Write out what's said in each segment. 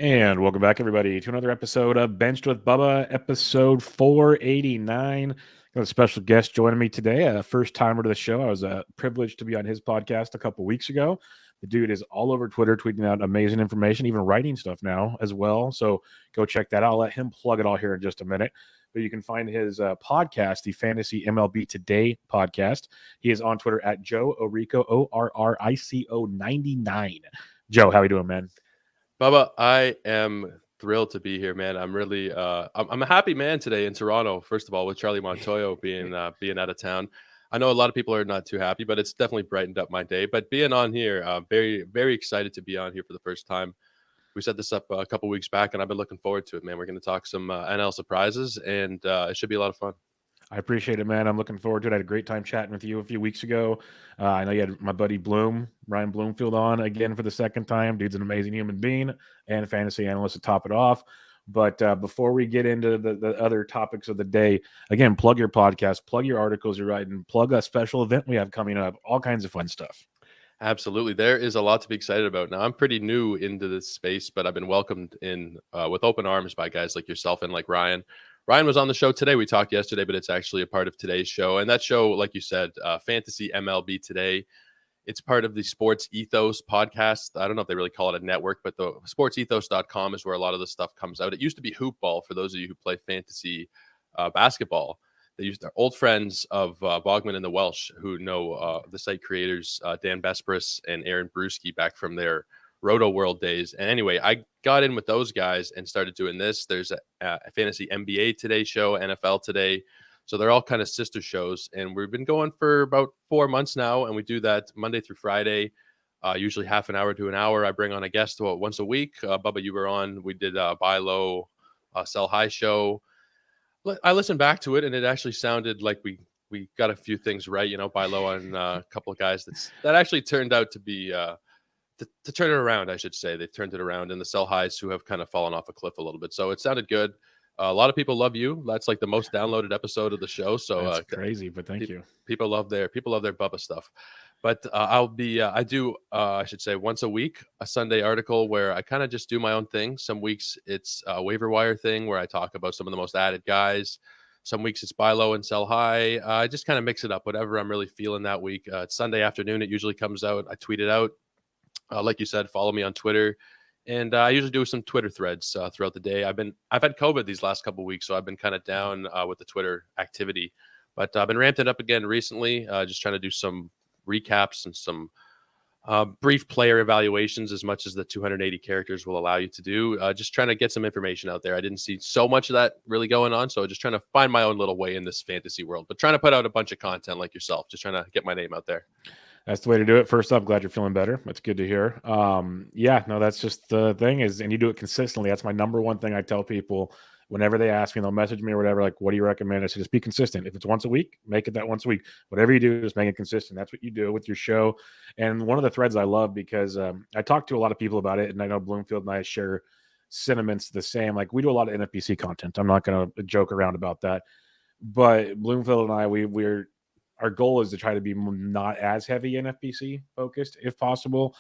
And welcome back, everybody, to another episode of Benched with Bubba, episode 489. Got a special guest joining me today, a first-timer to the show. I was privileged to be on his podcast a couple weeks ago. The dude is all over Twitter tweeting out amazing information, even writing stuff now as well. So go check that out. I'll let him plug it all here in just a minute. But you can find his podcast, the Fantasy MLB Today podcast. He is on Twitter at Joe Orrico, ORRICO 99. Joe, how you doing, man? Bubba, I am thrilled to be here, man. I'm really, I'm a happy man today in Toronto. First of all, with Charlie Montoyo being out of town, I know a lot of people are not too happy, but it's definitely brightened up my day. But being on here, very, very excited to be on here for the first time. We set this up a couple weeks back, and I've been looking forward to it, man. We're going to talk some NL surprises, and it should be a lot of fun. I appreciate it, man. I'm looking forward to it. I had a great time chatting with you a few weeks ago. I know you had my buddy Ryan Bloomfield, on again for the second time. Dude's an amazing human being and fantasy analyst to top it off. But before we get into the other topics of the day, again, plug your podcast, plug your articles you're writing, plug a special event we have coming up, all kinds of fun stuff. Absolutely. There is a lot to be excited about. Now, I'm pretty new into this space, but I've been welcomed in with open arms by guys like yourself and like Ryan. Ryan was on the show today. We talked yesterday, but it's actually a part of today's show. And that show, like you said, Fantasy MLB Today, it's part of the Sports Ethos podcast. I don't know if they really call it a network, but the sportsethos.com is where a lot of the stuff comes out. It used to be Hoop Ball for those of you who play fantasy basketball. They used their old friends of Bogman and the Welsh, who know the site creators, Dan Bespris and Aaron Brewski, back from their Roto World days. And anyway, I got in with those guys and started doing this. There's a Fantasy NBA Today show, NFL Today. So they're all kind of sister shows. And we've been going for about 4 months now. And we do that Monday through Friday, usually half an hour to an hour. I bring on a guest once a week. Bubba, you were on. We did a buy low, sell high show. I listened back to it, and it actually sounded like we got a few things right, buy low on a couple of guys that actually turned out to be to turn it around, I should say. They turned it around, and the sell highs who have kind of fallen off a cliff a little bit. So it sounded good. A lot of people love you. That's like the most downloaded episode of the show. So that's crazy, but thank you. People love their Bubba stuff. But I should say once a week, a Sunday article where I kind of just do my own thing. Some weeks it's a waiver wire thing where I talk about some of the most added guys. Some weeks it's buy low and sell high. I just kind of mix it up, whatever I'm really feeling that week. It's Sunday afternoon. It usually comes out. I tweet it out. Like you said, follow me on Twitter. And I usually do some Twitter threads throughout the day. I've had COVID these last couple of weeks, so I've been kind of down with the Twitter activity. But I've been ramped it up again recently, just trying to do some recaps and some brief player evaluations as much as the 280 characters will allow you to do. Just trying to get some information out there. I didn't see so much of that really going on, so just trying to find my own little way in this fantasy world. But trying to put out a bunch of content like yourself, just trying to get my name out there. That's the way to do it. First off, glad you're feeling better. That's good to hear. That's just the thing and you do it consistently. That's my number one thing I tell people whenever they ask me, they'll message me or whatever, like, what do you recommend? I say, just be consistent. If it's once a week, make it that once a week. Whatever you do, just make it consistent. That's what you do with your show. And one of the threads I love because I talk to a lot of people about it, and I know Bloomfield and I share sentiments the same. Like, we do a lot of NFBC content. I'm not going to joke around about that. But Bloomfield and I, our goal is to try to be not as heavy NFBC focused if possible,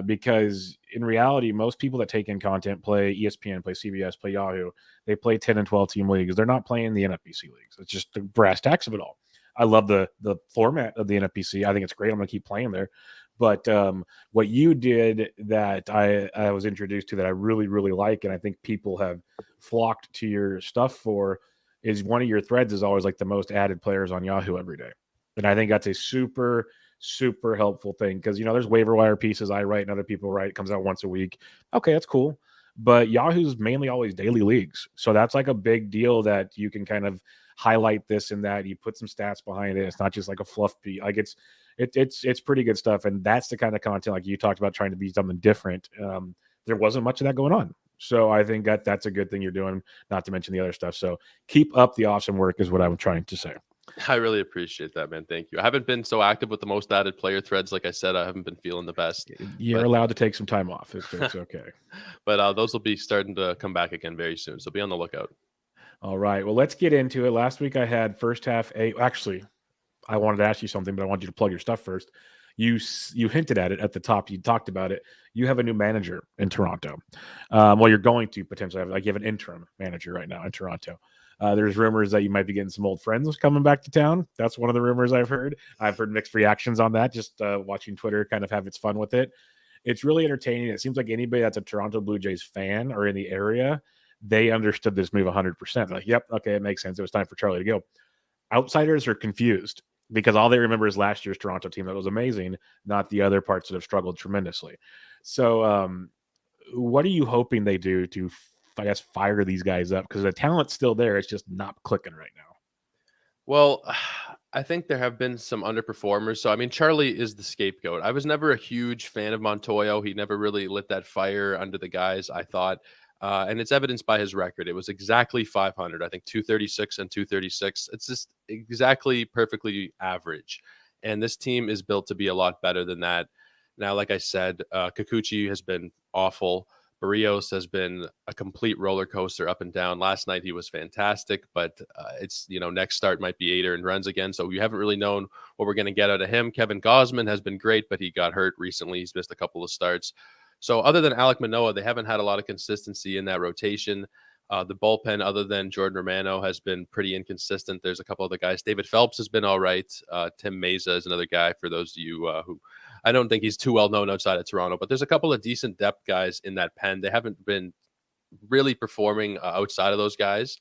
because in reality, most people that take in content play ESPN, play CBS, play Yahoo. They play 10 and 12 team leagues. They're not playing the NFBC leagues. It's just the brass tacks of it all. I love the format of the NFBC. I think it's great. I'm going to keep playing there. But what you did that I was introduced to that I really, really like, and I think people have flocked to your stuff for, is one of your threads is always like the most added players on Yahoo every day. And I think that's a super, super helpful thing because, there's waiver wire pieces I write and other people write. It comes out once a week. Okay, that's cool. But Yahoo's mainly always daily leagues. So that's like a big deal that you can kind of highlight this and that. You put some stats behind it. It's not just like a fluff piece. Like it's pretty good stuff. And that's the kind of content like you talked about trying to be something different. There wasn't much of that going on. So I think that's a good thing you're doing, not to mention the other stuff. So keep up the awesome work is what I'm trying to say. I really appreciate that, man. Thank you. I haven't been so active with the most added player threads. Like I said, I haven't been feeling the best. You're allowed to take some time off. It's okay. But those will be starting to come back again very soon. So be on the lookout. All right. Well, let's get into it. Last week I had first half actually, I wanted to ask you something, but I want you to plug your stuff first. You hinted at it at the top. You talked about it. You have a new manager in Toronto. Well, you're going to potentially have, like, you have an interim manager right now in Toronto. There's rumors that you might be getting some old friends coming back to town. That's one of the rumors I've heard. I've heard mixed reactions on that, just watching Twitter kind of have its fun with it. It's really entertaining. It seems like anybody that's a Toronto Blue Jays fan or in the area, they understood this move 100%. Like, yep, okay, it makes sense. It was time for Charlie to go. Outsiders are confused because all they remember is last year's Toronto team that was amazing, not the other parts that have struggled tremendously. So, what are you hoping they do to, I guess, fire these guys up? Because the talent's still there. It's just not clicking right now. Well, I think there have been some underperformers. So, I mean, Charlie is the scapegoat. I was never a huge fan of Montoyo. He never really lit that fire under the guys, I thought. And it's evidenced by his record. It was exactly 500, I think 236 and 236. It's just exactly perfectly average. And this team is built to be a lot better than that. Now, like I said, Kikuchi has been awful. Barrios has been a complete roller coaster up and down. Last night he was fantastic, but it's, next start might be 8 earned runs again. So you haven't really known what we're going to get out of him. Kevin Gausman has been great, but he got hurt recently. He's missed a couple of starts. So other than Alek Manoah, they haven't had a lot of consistency in that rotation. The bullpen, other than Jordan Romano, has been pretty inconsistent. There's a couple other guys. David Phelps has been all right. Tim Meza is another guy for those of you who I don't think he's too well known outside of Toronto, but there's a couple of decent depth guys in that pen. They haven't been really performing outside of those guys,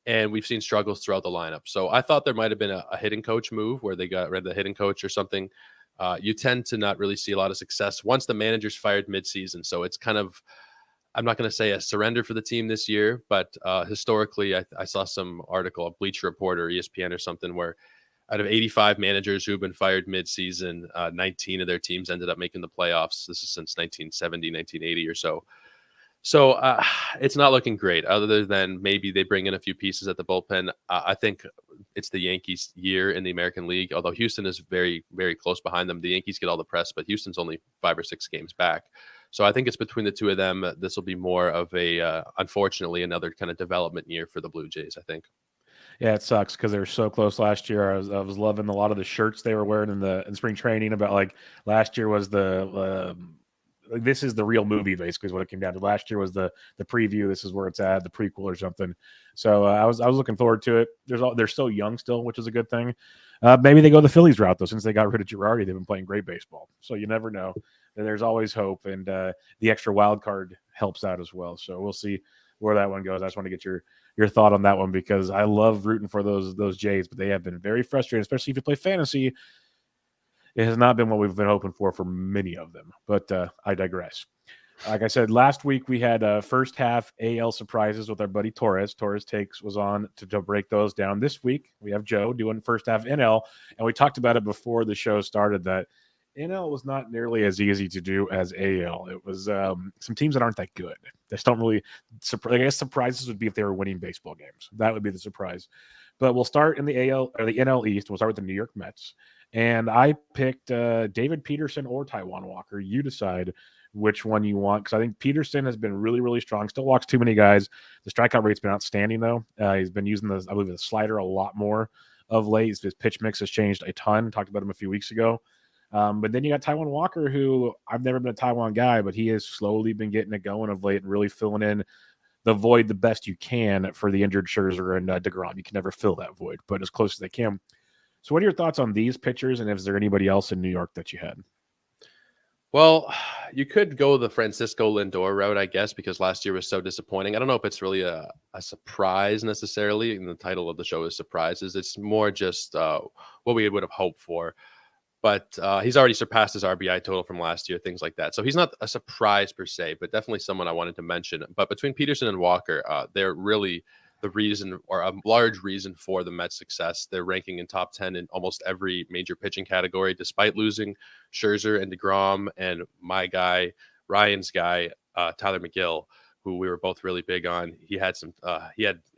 and we've seen struggles throughout the lineup. So I thought there might have been a hitting coach move where they got rid of the hitting coach or something. You tend to not really see a lot of success once the manager's fired midseason. So it's kind of, I'm not going to say a surrender for the team this year, but historically, I saw some article, a Bleacher Report or ESPN or something, where out of 85 managers who've been fired midseason, 19 of their teams ended up making the playoffs. This is since 1970, 1980 or so. So it's not looking great, other than maybe they bring in a few pieces at the bullpen. I think it's the Yankees' year in the American League, although Houston is very, very close behind them. The Yankees get all the press, but Houston's only 5 or 6 games back. So I think it's between the two of them. This will be more of a, unfortunately, another kind of development year for the Blue Jays, I think. Yeah, it sucks because they were so close last year. I was loving a lot of the shirts they were wearing in spring training about, like, last year was this is the real movie, basically, is what it came down to. Last year was the preview. This is where it's at, the prequel or something. So I was looking forward to it. They're so young still, which is a good thing. Maybe they go the Phillies route, though, since they got rid of Girardi. They've been playing great baseball. So you never know. There's always hope, and the extra wild card helps out as well. So we'll see where that one goes. I just want to get your thought on that one, because I love rooting for those Jays, but they have been very frustrating, especially if you play fantasy. It has not been what we've been hoping for many of them, but I digress. Like I said, last week we had first half AL surprises with our buddy Torres. Torres Takes was on to break those down. This week we have Joe doing first half NL, and we talked about it before the show started that NL was not nearly as easy to do as AL. It was some teams that aren't that good. They just don't really. I guess surprises would be if they were winning baseball games. That would be the surprise. But we'll start in the AL or the NL East. We'll start with the New York Mets. And I picked David Pederson or Taijuan Walker. You decide which one you want, because I think Pederson has been really, really strong. Still walks too many guys. The strikeout rate's been outstanding, though. He's been using I believe, the slider a lot more of late. His pitch mix has changed a ton. Talked about him a few weeks ago. But then you got Taijuan Walker, who I've never been a Taijuan guy, but he has slowly been getting it going of late and really filling in the void the best you can for the injured Scherzer and DeGrom. You can never fill that void, but as close as they can. So what are your thoughts on these pitchers, and is there anybody else in New York that you had? Well, you could go the Francisco Lindor route, I guess, because last year was so disappointing. I don't know if it's really a surprise necessarily, and the title of the show is Surprises. It's more just what we would have hoped for. But he's already surpassed his RBI total from last year, things like that. So he's not a surprise per se, but definitely someone I wanted to mention. But between Pederson and Walker, they're really the reason, or a large reason, for the Mets' success. They're ranking in top 10 in almost every major pitching category, despite losing Scherzer and DeGrom and my guy, Ryan's guy, Tyler McGill, who we were both really big on. He had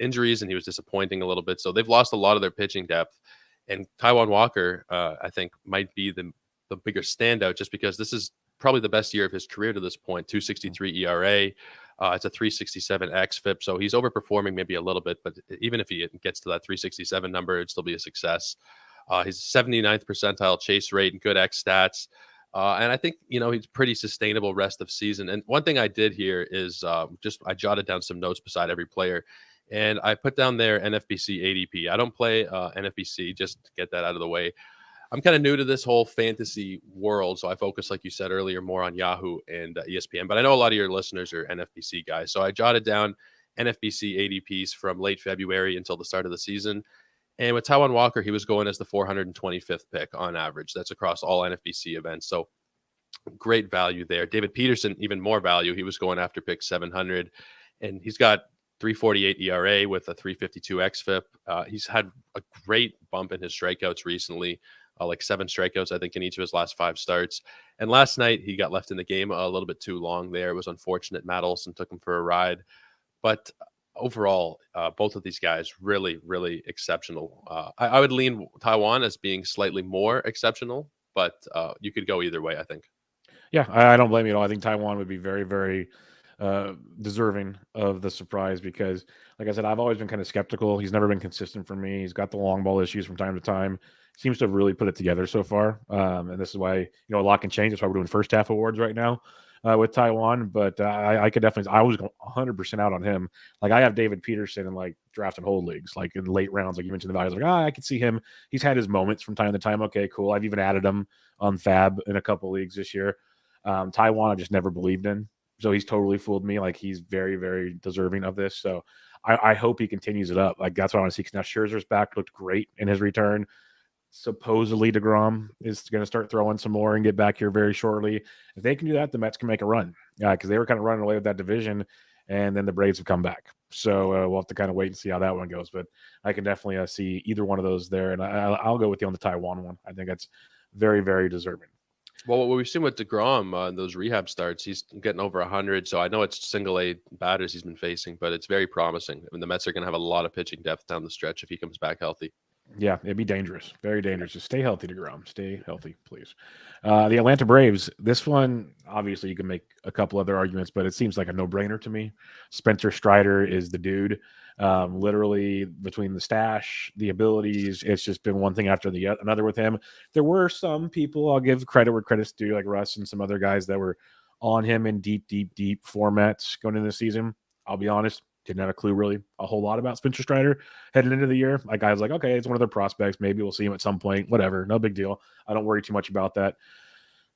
injuries and he was disappointing a little bit. So they've lost a lot of their pitching depth. And Taijuan Walker, I think, might be the bigger standout, just because this is probably the best year of his career to this point. 2.63 ERA. It's a 3.67 xFIP, so he's overperforming maybe a little bit, but even if he gets to that 3.67 number, it'd still be a success. He's 79th percentile chase rate and good X stats. And I think, he's pretty sustainable rest of season. And one thing I did here is I jotted down some notes beside every player. And I put down their NFBC ADP. I don't play NFBC, just to get that out of the way. I'm kind of new to this whole fantasy world, so I focus, like you said earlier, more on Yahoo and ESPN. But I know a lot of your listeners are NFBC guys, so I jotted down NFBC ADPs from late February until the start of the season. And with Taijuan Walker, he was going as the 425th pick on average. That's across all NFBC events. So great value there. David Pederson, even more value. He was going after pick 700, and he's got 3.48 ERA with a 3.52 xFIP. He's had a great bump in his strikeouts recently. Like 7 strikeouts, I think, in each of his last 5 starts. And last night, he got left in the game a little bit too long there. It was unfortunate. Matt Olson took him for a ride. But overall, both of these guys really, really exceptional. I would lean Taijuan as being slightly more exceptional, but you could go either way, I think. Yeah, I don't blame you at all. I think Taijuan would be very, very deserving of the surprise because, like I said, I've always been kind of skeptical. He's never been consistent for me. He's got the long ball issues from time to time. Seems to have really put it together so far. And this is why, a lot can change. That's why we're doing first half awards right now with Taijuan. But I could definitely, I was going 100% out on him. Like I have David Peterson in like draft and hold leagues, like in late rounds, like you mentioned the values. Like, I could see him. He's had his moments from time to time. Okay, cool. I've even added him on Fab in a couple leagues this year. Taijuan, I just never believed in. So he's totally fooled me. Like he's very, very deserving of this. So I hope he continues it up. Like that's what I want to see. Now Scherzer's back looked great in his return. Supposedly DeGrom is going to start throwing some more and get back here very shortly. If they can do that, the Mets can make a run. Because they were kind of running away with that division, and then the Braves have come back. So we'll have to kind of wait and see how that one goes. But I can definitely see either one of those there, and I'll go with you on the Taijuan one. I think that's very, very deserving. Well, what we've seen with DeGrom, those rehab starts, he's getting over 100. So I know it's single-A batters he's been facing, but it's very promising. I mean, the Mets are going to have a lot of pitching depth down the stretch if he comes back healthy. Yeah, it'd be dangerous. Very dangerous. Just stay healthy, DeGrom. Stay healthy, please. The Atlanta Braves, this one, obviously you can make a couple other arguments, but it seems like a no-brainer to me. Spencer Strider is the dude. Literally between the stash, the abilities, it's just been one thing after the another with him. There were some people, I'll give credit where credit's due, like Russ and some other guys that were on him in deep formats going into the season. I'll be honest, didn't have a clue really a whole lot about Spencer Strider heading into the year. Like I was like, okay, it's one of their prospects. Maybe we'll see him at some point. Whatever. No big deal. I don't worry too much about that.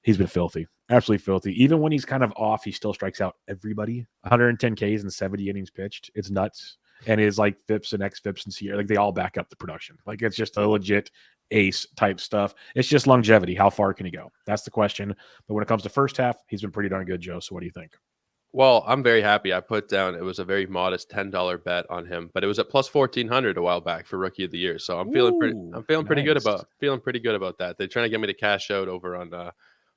He's been filthy. Absolutely filthy. Even when he's kind of off, he still strikes out everybody. 110 Ks and 70 innings pitched. It's nuts. And his like FIPS and XFIPS and CR, like they all back up the production. Like it's just a legit ace type stuff. It's just longevity. How far can he go? That's the question. But when it comes to first half, he's been pretty darn good, Joe. So what do you think? Well, I'm very happy. I put down, it was a very modest $10 bet on him, but it was at plus 1,400 a while back for Rookie of the Year. So I'm feeling pretty good about that. They're trying to get me to cash out over on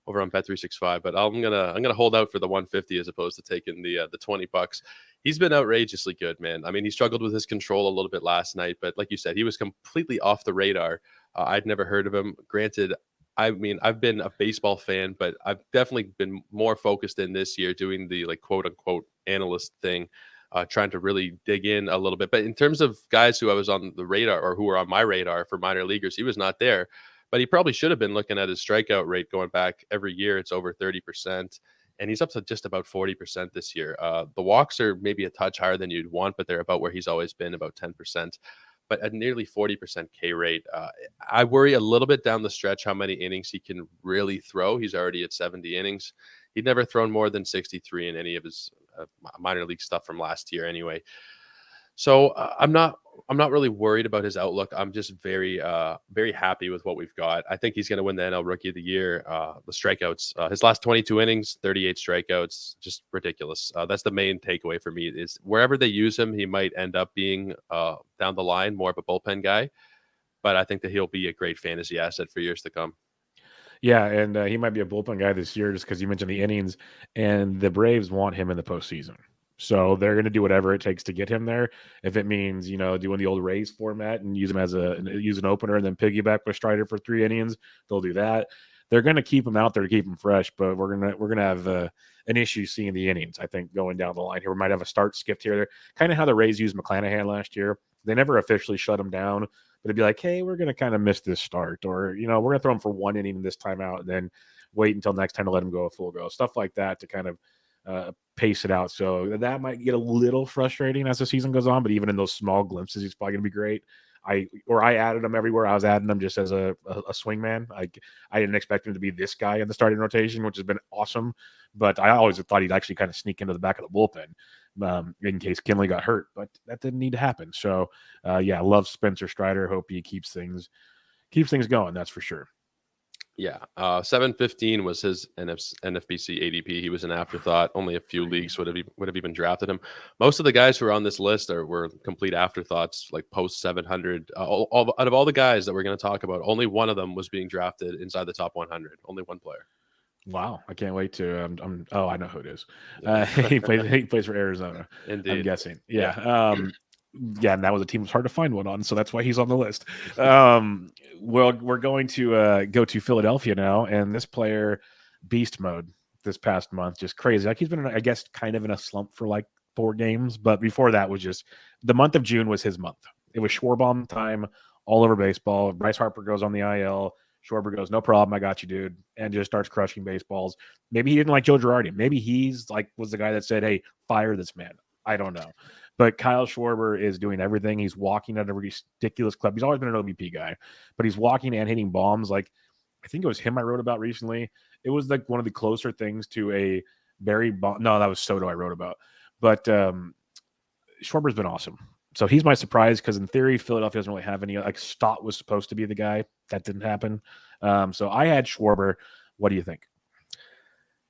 Bet365, but I'm gonna hold out for the 150 as opposed to taking the $20. He's been outrageously good, man. I mean, he struggled with his control a little bit last night, but like you said, he was completely off the radar. I'd never heard of him. Granted, I mean, I've been a baseball fan, but I've definitely been more focused in this year doing the like quote unquote analyst thing, trying to really dig in a little bit. But in terms of guys who I was on the radar or who were on my radar for minor leaguers, he was not there. But he probably should have been looking at his strikeout rate going back every year. It's over 30%. And he's up to just about 40% this year. The walks are maybe a touch higher than you'd want, but they're about where he's always been, about 10%. But at nearly 40% K rate, I worry a little bit down the stretch how many innings he can really throw. He's already at 70 innings. He'd never thrown more than 63 in any of his minor league stuff from last year anyway. So I'm not really worried about his outlook. I'm just very happy with what we've got. I think he's going to win the NL Rookie of the Year. The strikeouts, his last 22 innings, 38 strikeouts, just ridiculous. That's the main takeaway for me is wherever they use him, he might end up being down the line more of a bullpen guy. But I think that he'll be a great fantasy asset for years to come. Yeah, and he might be a bullpen guy this year just because you mentioned the innings, and the Braves want him in the postseason. So they're going to do whatever it takes to get him there. If it means, doing the old Rays format and use him use an opener and then piggyback with Strider for 3 innings, they'll do that. They're going to keep him out there to keep him fresh, but we're gonna have an issue seeing the innings. I think going down the line here, we might have a start skipped here. Kind of how the Rays used McClanahan last year. They never officially shut him down, but it'd be like, hey, we're going to kind of miss this start, or, we're going to throw him for 1 inning this time out and then wait until next time to let him go a full go, stuff like that to kind of pace it out. So that might get a little frustrating as the season goes on, but even in those small glimpses, he's probably going to be great. I added him everywhere. I was adding him just as a swing man. I didn't expect him to be this guy in the starting rotation, which has been awesome. But I always thought he'd actually kind of sneak into the back of the bullpen in case Kinley got hurt. But that didn't need to happen. So I love Spencer Strider. Hope he keeps things going. That's for sure. Yeah, 715 was his NFBC ADP. He was an afterthought. Only a few leagues would have even drafted him. Most of the guys who are on this list were complete afterthoughts, like post 700. Out of all the guys that we're going to talk about, only one of them was being drafted inside the top 100. Only one player. Wow, I can't wait to. I know who it is. He plays for Arizona. Indeed. I'm guessing. Yeah. And that was a team that's hard to find one on, so that's why he's on the list. Well, we're going to go to Philadelphia now, and this player, beast mode this past month, just crazy. Like he's been, I guess, kind of in a slump for like 4 games, but before that was just the month of June was his month. It was Schwarber time all over baseball. Bryce Harper goes on the IL. Schwarber goes, no problem, I got you, dude, and just starts crushing baseballs. Maybe he didn't like Joe Girardi. Maybe he's was the guy that said, hey, fire this man. I don't know. But Kyle Schwarber is doing everything. He's walking at a ridiculous clip. He's always been an OBP guy, but he's walking and hitting bombs. Like, I think it was him I wrote about recently. It was like one of the closer things to a Barry Bonds. No, that was Soto I wrote about. But Schwarber's been awesome. So he's my surprise because in theory, Philadelphia doesn't really have any. Like Stott was supposed to be the guy. That didn't happen. So I had Schwarber. What do you think?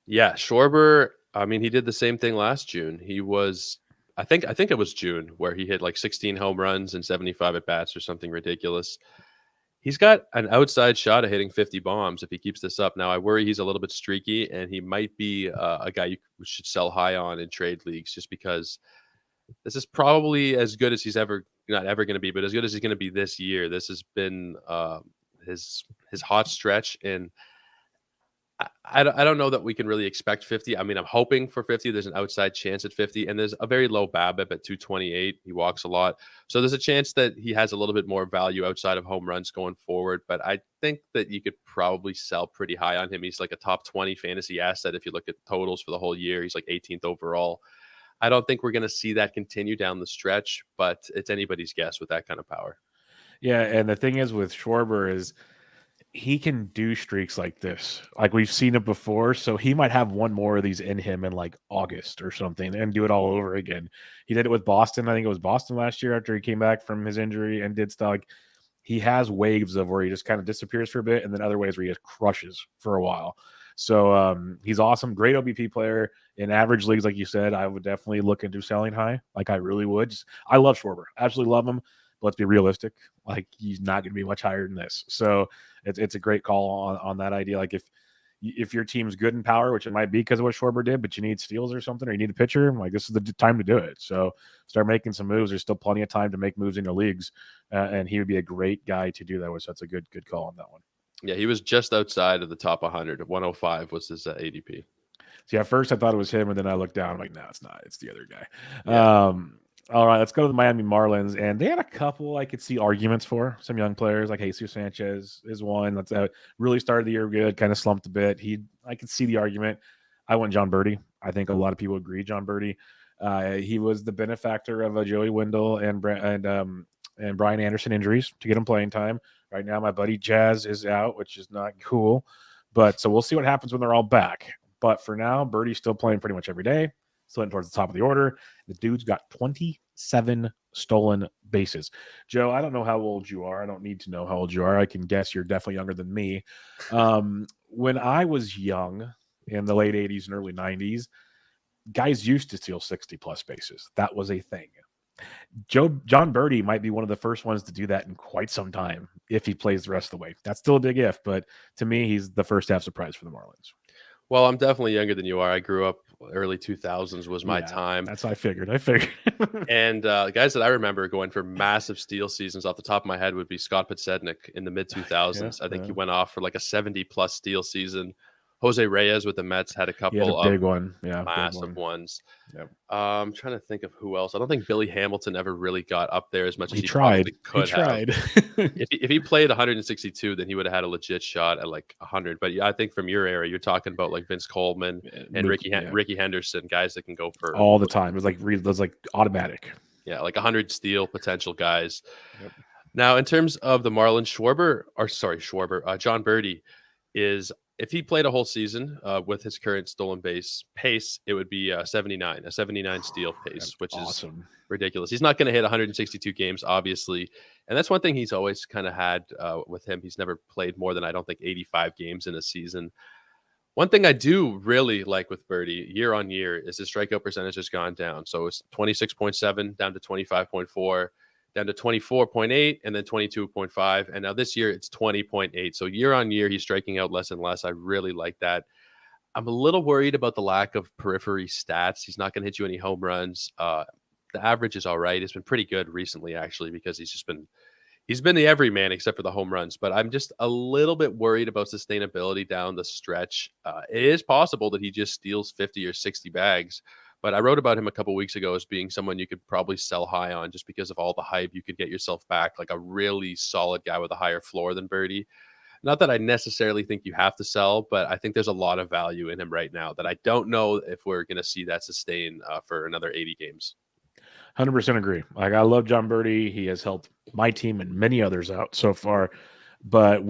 Yeah, Schwarber. I mean, he did the same thing last June. He was, I think it was June where he hit like 16 home runs and 75 at bats or something ridiculous. He's got an outside shot at hitting 50 bombs if he keeps this up. Now, I worry he's a little bit streaky, and he might be a guy you should sell high on in trade leagues just because this is probably as good as he's not ever going to be, but as good as he's going to be this year. This has been his hot stretch, and I don't know that we can really expect 50. I mean, I'm hoping for 50. There's an outside chance at 50, and there's a very low BABIP at 228. He walks a lot. So there's a chance that he has a little bit more value outside of home runs going forward, but I think that you could probably sell pretty high on him. He's like a top 20 fantasy asset. If you look at totals for the whole year, he's like 18th overall. I don't think we're going to see that continue down the stretch, but it's anybody's guess with that kind of power. Yeah, and the thing is with Schwarber is he can do streaks like this. Like we've seen it before, so he might have one more of these in him in like August or something and do it all over again. He did it with Boston. I think it was Boston last year after he came back from his injury and did stuff. Like he has waves of where he just kind of disappears for a bit and then other ways where he just crushes for a while. So he's awesome. Great OBP player in average leagues. Like you said, I would definitely look into selling high. Like I really would. I love Schwarber. Absolutely love him. But let's be realistic. Like he's not going to be much higher than this. So it's a great call on that idea. Like if your team's good in power, which it might be because of what Schwarber did, but you need steals or something, or you need a pitcher, like this is the time to do it. So start making some moves. There's still plenty of time to make moves in your leagues, and he would be a great guy to do that with. So that's a good call on that one. Yeah, he was just outside of the top 100. 105 was his ADP. See, at first I thought it was him, and then I looked down. I'm like, no, it's not. It's the other guy. Yeah. All right, let's go to the Miami Marlins, and they had a couple I could see arguments for. Some young players like Jesus Sanchez is one. That's really started the year good, kind of slumped a bit. I could see the argument. I went John Birdie. I think a lot of people agree John Birdie. He was the benefactor of Joey Wendell and Brian Anderson injuries to get him playing time. Right now, my buddy Jazz is out, which is not cool. But so we'll see what happens when they're all back. But for now, Birdie's still playing pretty much every day. Still heading towards the top of the order. The dude's got 27 stolen bases. Joe, I don't know how old you are. I don't need to know how old you are. I can guess you're definitely younger than me. When I was young in the late 80s and early 90s, guys used to steal 60-plus bases. That was a thing. John Birdie might be one of the first ones to do that in quite some time if he plays the rest of the way. That's still a big if, but to me, he's the first half surprise for the Marlins. Well, I'm definitely younger than you are. I grew up early 2000s was my time. That's what I figured. And guys that I remember going for massive steal seasons off the top of my head would be Scott Podsednik in the mid 2000s. I think he went off for like a 70-plus steal season. Jose Reyes with the Mets had a He had a couple of big one. Yeah, big massive one. ones. Yep. I'm trying to think of who else. I don't think Billy Hamilton ever really got up there as much as He he tried. probably He could have. tried. If he played 162, then he would have had a legit shot at like 100. But yeah, I think from your era, you're talking about like Vince Coleman and Yeah, Ricky Henderson, guys that can go for all the time. It was like automatic. yeah, like 100 steal potential guys. Yep. Now, in terms of the Marlins, John Birdie is, if he played a whole season with his current stolen base pace, it would be a 79 steal pace, That's which is awesome. ridiculous. He's not going to hit 162 games, obviously. And that's one thing he's always kind of had with him. He's never played more than, I don't think, 85 games in a season. One thing I do really like with Birdie year on year is his strikeout percentage has gone down. So it's 26.7 down to 25.4, down to 24.8, and then 22.5. And now this year it's 20.8. So year on year, he's striking out less and less. I really like that. I'm a little worried about the lack of periphery stats. He's not going to hit you any home runs. The average is all right. It's been pretty good recently, actually, because he's been the everyman except for the home runs, but I'm just a little bit worried about sustainability down the stretch. It is possible that he just steals 50 or 60 bags, but I wrote about him a couple weeks ago as being someone you could probably sell high on just because of all the hype. You could get yourself back like a really solid guy with a higher floor than Birdie. Not that I necessarily think you have to sell, but I think there's a lot of value in him right now that I don't know if we're going to see that sustain for another 80 games. 100% agree. Like, I love John Birdie. He has helped my team and many others out so far. But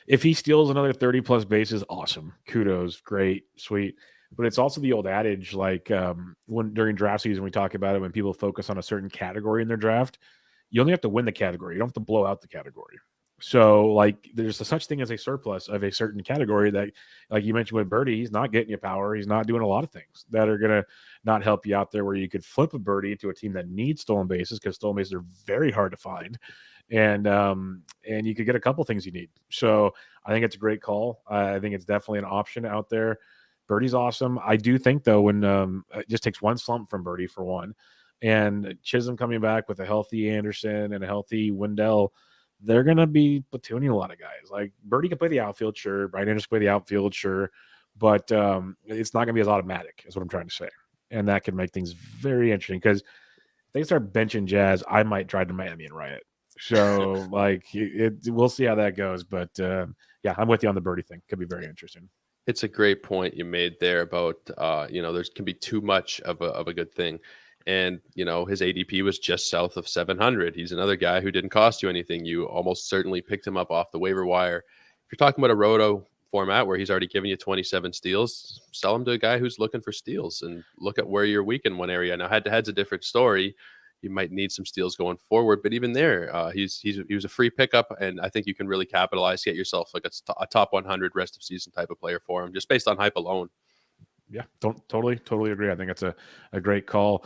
if he steals another 30 plus bases, awesome. Kudos. Great. Sweet. But it's also the old adage, like when during draft season, we talk about it when people focus on a certain category in their draft, you only have to win the category. You don't have to blow out the category. So, like, there's a such thing as a surplus of a certain category that, like you mentioned with Birdie, he's not getting you power. He's not doing a lot of things that are going to not help you out there where you could flip a Birdie to a team that needs stolen bases because stolen bases are very hard to find. And you could get a couple things you need. So I think it's a great call. I think it's definitely an option out there. Birdie's awesome. I do think, though, when it just takes one slump from Birdie for one, and Chisholm coming back with a healthy Anderson and a healthy Wendell, they're going to be platooning a lot of guys. Like, Birdie can play the outfield, sure. Brian Anderson can play the outfield, sure. But it's not going to be as automatic, is what I'm trying to say. And that can make things very interesting because if they start benching Jazz, I might drive to Miami and riot. So, like, we'll see how that goes. But, yeah, I'm with you on the Birdie thing. Could be very interesting. It's a great point you made there about, there can be too much of a good thing. And, his ADP was just south of 700. He's another guy who didn't cost you anything. You almost certainly picked him up off the waiver wire. If you're talking about a roto format where he's already given you 27 steals, sell him to a guy who's looking for steals and look at where you're weak in one area. Now, head-to-head's a different story. You might need some steals going forward, but even there, he was a free pickup, and I think you can really capitalize, get yourself like a top 100 rest of season type of player for him, just based on hype alone. Yeah, totally agree. I think it's a great call.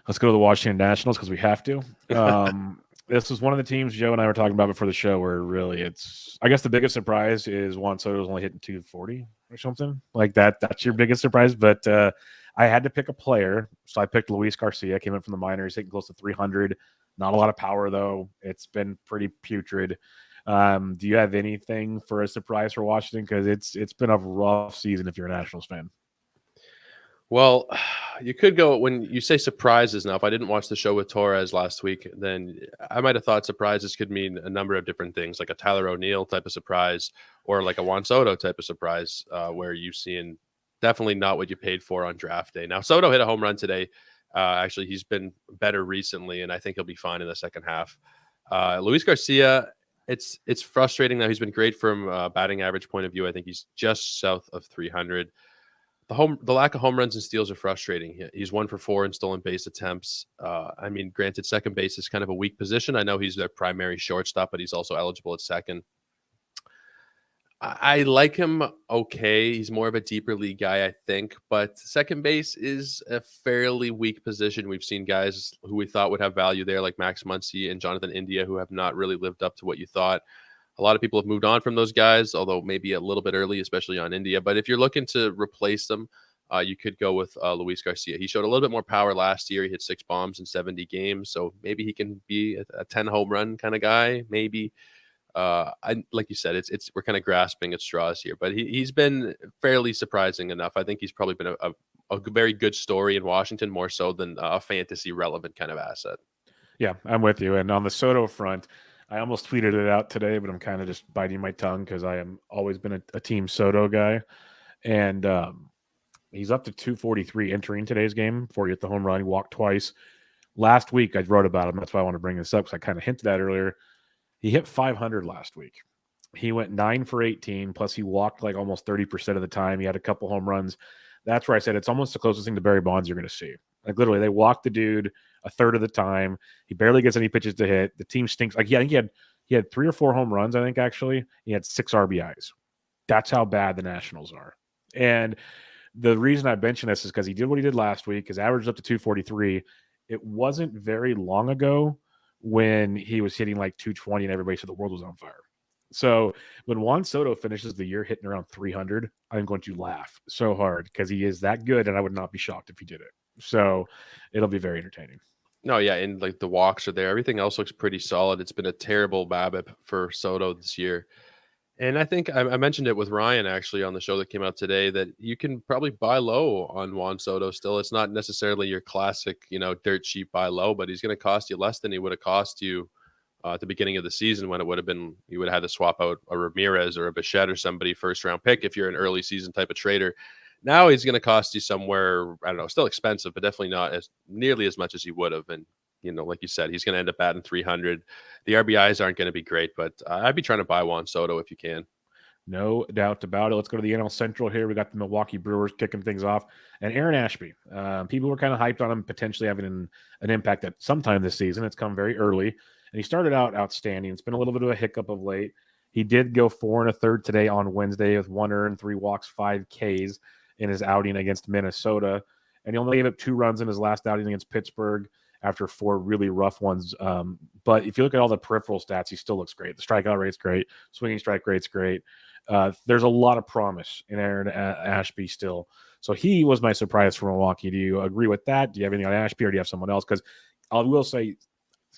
Let's go to the Washington Nationals because we have to. This was one of the teams Joe and I were talking about before the show where really I guess the biggest surprise is Juan Soto's only hitting 240 or something like that. That's your biggest surprise. But I had to pick a player. So I picked Luis Garcia, came in from the minors, hitting close to 300. Not a lot of power, though. It's been pretty putrid. Do you have anything for a surprise for Washington? Because it's been a rough season if you're a Nationals fan. Well, you could go when you say surprises. Now, if I didn't watch the show with Torres last week, then I might have thought surprises could mean a number of different things, like a Tyler O'Neill type of surprise or like a Juan Soto type of surprise, where you've seen definitely not what you paid for on draft day. Now, Soto hit a home run today. Actually, he's been better recently, and I think he'll be fine in the second half. Luis Garcia, it's frustrating now. He's been great from a batting average point of view. I think he's just south of 300. The lack of home runs and steals are frustrating. He's 1 for 4 in stolen base attempts. Granted, second base is kind of a weak position. I know he's their primary shortstop, but he's also eligible at second. I like him okay. He's more of a deeper league guy, I think, but second base is a fairly weak position. We've seen guys who we thought would have value there, like Max Muncy and Jonathan India, who have not really lived up to what you thought. A lot of people have moved on from those guys, although maybe a little bit early, especially on India. But if you're looking to replace them, you could go with Luis Garcia. He showed a little bit more power last year. He hit 6 bombs in 70 games, so maybe he can be a 10 home run kind of guy, maybe. like you said, we're kind of grasping at straws here, but he's been fairly surprising enough. I think he's probably been a very good story in Washington, more so than a fantasy relevant kind of asset. Yeah, I'm with you. And on the Soto front, I almost tweeted it out today, but I'm kind of just biting my tongue because I am always been a team Soto guy. And he's up to 243 entering today's game before he hit the home run. He walked twice. Last week, I wrote about him. That's why I want to bring this up because I kind of hinted at earlier. He hit 500 last week. He went 9 for 18, plus he walked like almost 30% of the time. He had a couple home runs. That's where I said it's almost the closest thing to Barry Bonds you're going to see. Like literally, they walk the dude a third of the time. He barely gets any pitches to hit. The team stinks. Like, yeah, I think he had 3 or 4 home runs, I think, actually. He had 6 RBIs. That's how bad the Nationals are. And the reason I mention this is because he did what he did last week. His average is up to 243. It wasn't very long ago when he was hitting like 220 and everybody said the world was on fire. So when Juan Soto finishes the year hitting around 300, I'm going to laugh so hard because he is that good, and I would not be shocked if he did it. So it'll be very entertaining. No, yeah, and like the walks are there. Everything else looks pretty solid. It's been a terrible BABIP for Soto this year. And I think I mentioned it with Ryan actually on the show that came out today that you can probably buy low on Juan Soto still. It's not necessarily your classic, dirt cheap buy low, but he's going to cost you less than he would have cost you at the beginning of the season when it would have been, you would have had to swap out a Ramirez or a Bichette or somebody first round pick if you're an early season type of trader. Now he's going to cost you somewhere, I don't know, still expensive, but definitely not as nearly as much as he would have. And, like you said, he's going to end up batting 300. The RBIs aren't going to be great, but I'd be trying to buy Juan Soto if you can. No doubt about it. Let's go to the NL Central here. We got the Milwaukee Brewers kicking things off. And Aaron Ashby. People were kind of hyped on him potentially having an impact at some time this season. It's come very early. And he started out outstanding. It's been a little bit of a hiccup of late. He did go 4 1/3 today on Wednesday with 1 earned, 3 walks, 5 Ks in his outing against Minnesota. And he only gave up 2 runs in his last outing against Pittsburgh after 4 really rough ones. But if you look at all the peripheral stats, he still looks great. The strikeout rate's great. Swinging strike rate's great. There's a lot of promise in Aaron Ashby still. So he was my surprise for Milwaukee. Do you agree with that? Do you have anything on Ashby or do you have someone else? Because I will say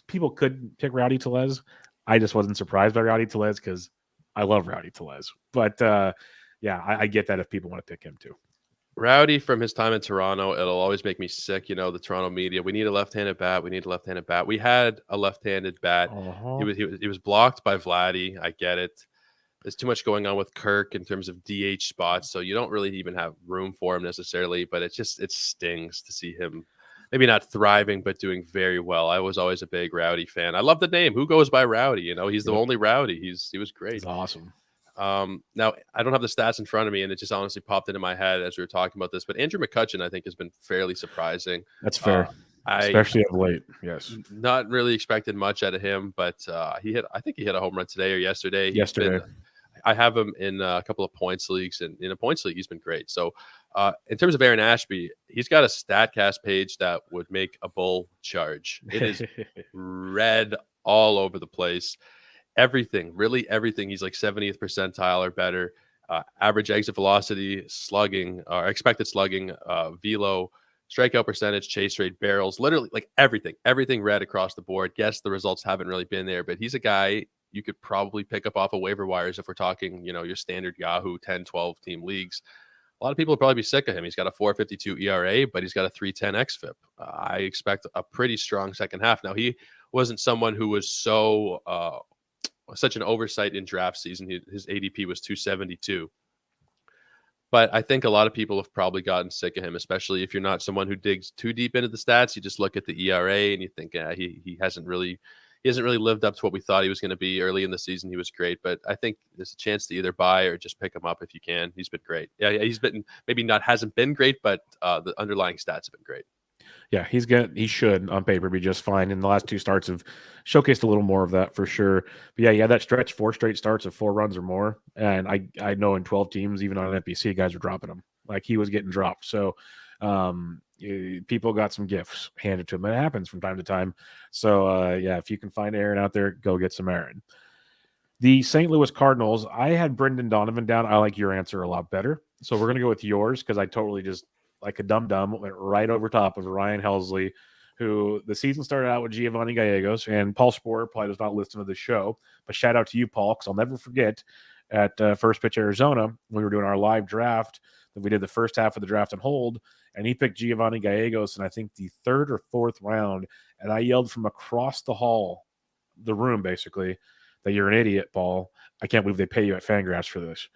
people could pick Rowdy Tellez. I just wasn't surprised by Rowdy Tellez because I love Rowdy Tellez. But, I get that if people want to pick him too. Rowdy from his time in Toronto, it'll always make me sick. The Toronto media. We need a left-handed bat. We had a left-handed bat. Uh-huh. He was blocked by Vladdy. I get it. There's too much going on with Kirk in terms of DH spots, so you don't really even have room for him necessarily. But it stings to see him maybe not thriving, but doing very well. I was always a big Rowdy fan. I love the name. Who goes by Rowdy? He's the only Rowdy. He was great. He's awesome. Now I don't have the stats in front of me, and it just honestly popped into my head as we were talking about this. But Andrew McCutchen, I think, has been fairly surprising. That's fair, especially of late. Yes, not really expected much out of him, but I think he hit a home run today or yesterday. I have him in a couple of points leagues, and in a points league, he's been great. So, in terms of Aaron Ashby, he's got a StatCast page that would make a bull charge. It is red all over the place. Really everything. He's like 70th percentile or better. Average exit velocity, slugging, or expected slugging, velo, strikeout percentage, chase rate, barrels, literally like everything red across the board. Yes, the results haven't really been there, but he's a guy you could probably pick up off of waiver wires if we're talking, your standard Yahoo 10, 12 team leagues. A lot of people will probably be sick of him. He's got a 4.52 ERA, but he's got a 3.10 xFIP. I expect a pretty strong second half. Now, he wasn't someone who was such an oversight in draft season. His ADP was 272. But I think a lot of people have probably gotten sick of him, especially if you're not someone who digs too deep into the stats. You just look at the ERA and you think he hasn't really lived up to what we thought he was going to be early in the season. He was great, but I think there's a chance to either buy or just pick him up if you can. He's been great. Yeah, he's been hasn't been great, but the underlying stats have been great. Yeah, he should on paper be just fine. And the last 2 starts have showcased a little more of that for sure. But yeah, that stretch, 4 straight starts of 4 runs or more. And I know in 12 teams, even on an NPC, guys are dropping him. Like he was getting dropped. So people got some gifts handed to them. It happens from time to time. So if you can find Aaron out there, go get some Aaron. The St. Louis Cardinals, I had Brendan Donovan down. I like your answer a lot better. So we're going to go with yours because I totally just, like a dum-dum, went right over top of Ryan Helsley who the season started out with Giovanni Gallegos, and Paul Sporer probably does not listen to the show, but shout out to you, Paul, because I'll never forget at First Pitch Arizona, we were doing our live draft, that we did the first half of the draft and hold, and he picked Giovanni Gallegos in I think the 3rd or 4th round, and I yelled from across the hall, the room basically, that you're an idiot, Paul. I can't believe they pay you at Fangraphs for this.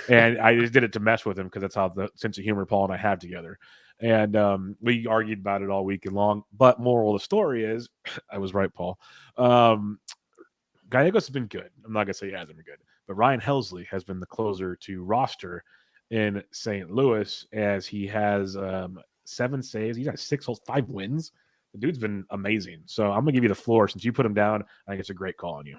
And I just did it to mess with him because that's how the sense of humor Paul and I have together. And we argued about it all weekend long. But moral of the story is, I was right, Paul. Gallegos has been good. I'm not going to say he hasn't been good. But Ryan Helsley has been the closer to roster in St. Louis, as he has 7 saves. He's got 6 holes, 5 wins. The dude's been amazing. So I'm going to give you the floor. Since you put him down, I think it's a great call on you.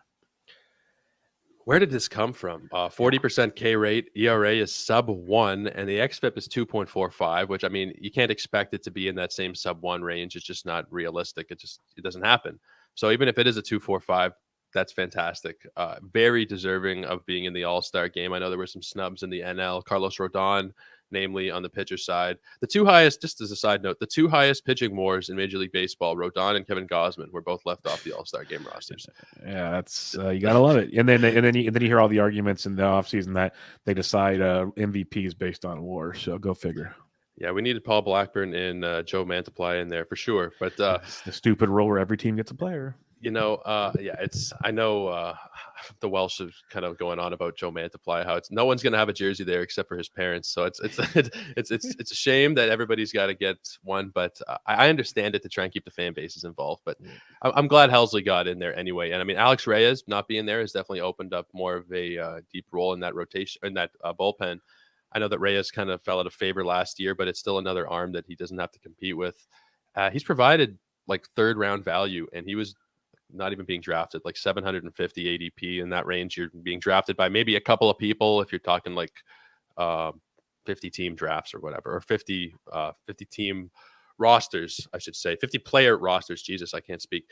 Where did this come from? 40% K rate, ERA is sub 1, and the xFIP is 2.45, which, I mean, you can't expect it to be in that same sub 1 range. It's just not realistic. It doesn't happen. So even if it is a 2.45, that's fantastic. Very deserving of being in the All-Star game. I know there were some snubs in the NL. Carlos Rodon, namely on the pitcher side. The 2 highest, just as a side note, the 2 highest pitching WARs in Major League Baseball, Rodon and Kevin Gausman, were both left off the All-Star game rosters. Yeah, that's you gotta love it. And then you hear all the arguments in the offseason that they decide MVPs based on WAR. So go figure. Yeah, we needed Paul Blackburn and Joe Mantiply in there for sure. But the stupid rule where every team gets a player. I know the Welsh is kind of going on about Joe Mantiply, how no one's going to have a jersey there except for his parents. So it's a shame that everybody's got to get one, but I understand it to try and keep the fan bases involved. But I'm glad Helsley got in there anyway. And I mean, Alex Reyes not being there has definitely opened up more of a deep role in that rotation, in that bullpen. I know that Reyes kind of fell out of favor last year, but it's still another arm that he doesn't have to compete with. He's provided like 3rd round value, and he was not even being drafted, like 750 ADP in that range. You're being drafted by maybe a couple of people if you're talking like 50 team drafts or whatever, or 50 team rosters, I should say, 50 player rosters. Jesus, I can't speak.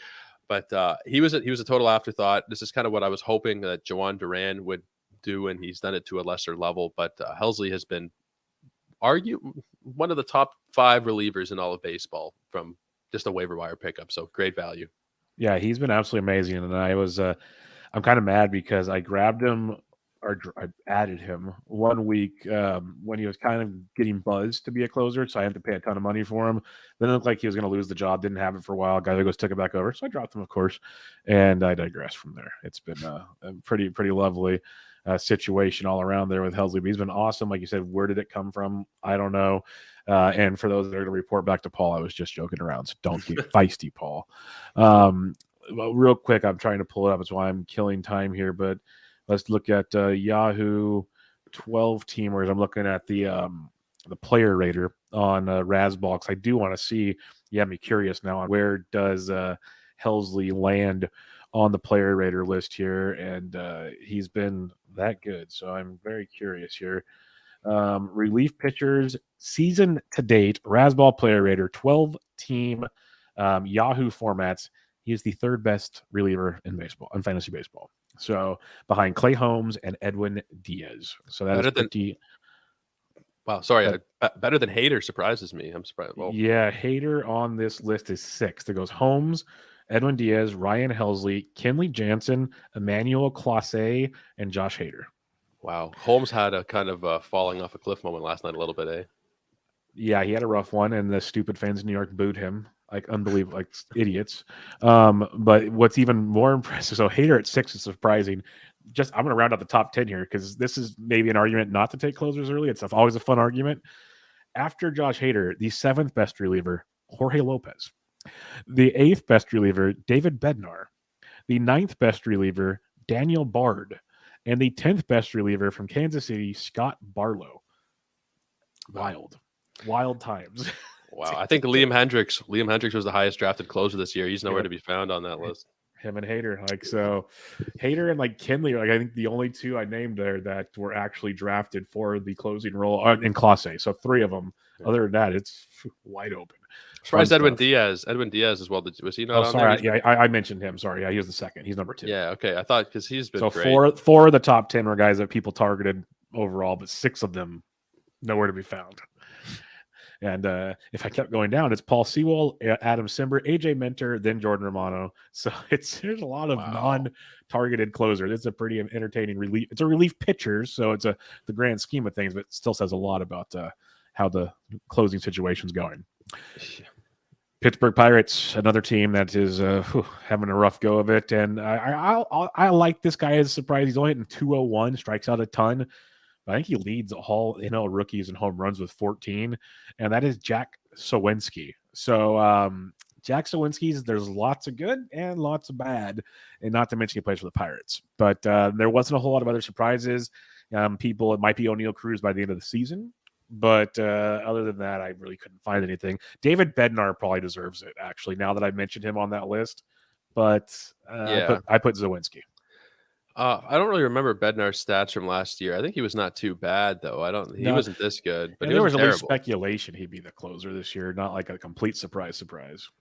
But he was a total afterthought. This is kind of what I was hoping that Jhoan Duran would do, and he's done it to a lesser level. But Helsley has been one of the top 5 relievers in all of baseball from just a waiver wire pickup. So great value. Yeah, he's been absolutely amazing, and I'm kind of mad because I grabbed him, or I added him 1 week when he was kind of getting buzzed to be a closer, so I had to pay a ton of money for him. Then it looked like he was going to lose the job, didn't have it for a while. Gallegos took it back over, so I dropped him, of course, and I digress from there. It's been a pretty lovely situation all around there with Helsley. But he's been awesome. Like you said, where did it come from? I don't know. And for those that are going to report back to Paul, I was just joking around. So don't get feisty, Paul. Well, real quick, I'm trying to pull it up. That's why I'm killing time here. But let's look at Yahoo 12 teamers. I'm looking at the player rater on Razbox. I do want to see. You have me curious now on where does Helsley land on the player rater list here, and he's been that good. So I'm very curious here. Relief pitchers season to date, Razball player rater, 12 team Yahoo formats. He is the 3rd best reliever in baseball, in fantasy baseball. So behind Clay Holmes and Edwin Diaz. So that is pretty. Wow, sorry. Better than Hader surprises me. I'm surprised. Well, yeah, Hader on this list is 6th. It goes Holmes, Edwin Diaz, Ryan Helsley, Kenley Jansen, Emmanuel Clase, and Josh Hader. Wow. Holmes had a kind of falling off a cliff moment last night a little bit, eh? Yeah, he had a rough one, and the stupid fans in New York booed him like unbelievable, like idiots. But what's even more impressive, so Hader at 6 is surprising. I'm going to round out the top 10 here because this is maybe an argument not to take closers early. It's always a fun argument. After Josh Hader, the 7th best reliever, Jorge Lopez. The 8th best reliever, David Bednar. The 9th best reliever, Daniel Bard. And the 10th best reliever from Kansas City, Scott Barlow. Wild times. Wow. I think Liam Hendricks was the highest drafted closer this year. He's nowhere to be found on that list. Him and Hader. Hader and Kenley are, I think, the only 2 I named there that were actually drafted for the closing role in Class A. So 3 of them. Yeah. Other than that, it's wide open. Surprised Edwin Diaz. Edwin Diaz as well. Was he not on there? Yeah, I mentioned him. Sorry. Yeah, he was the 2nd. He's number 2. Yeah, okay. I thought because he's been so great. Four of the top 10 were guys that people targeted overall, but 6 of them nowhere to be found. And if I kept going down, it's Paul Sewell, Adam Simber, AJ Minter, then Jordan Romano. So there's a lot of non-targeted closers. It's a pretty entertaining relief. It's a relief pitcher, so it's the grand scheme of things, but it still says a lot about how the closing situation's going. Pittsburgh Pirates, another team that is having a rough go of it, and I like this guy as a surprise. He's only hitting 201, strikes out a ton. I think he leads all NL rookies in home runs with 14, and that is Joc Pederson. So Joc Pederson, there's lots of good and lots of bad, and not to mention he plays for the Pirates. But there wasn't a whole lot of other surprises. It might be O'Neill Cruz by the end of the season. But other than that, I really couldn't find anything. David Bednar probably deserves it, actually, now that I mentioned him on that list. But I put Zawinski. I don't really remember Bednar's stats from last year. I think he was not too bad, though. He wasn't this good, but there was at least speculation he'd be the closer this year, not like a complete surprise.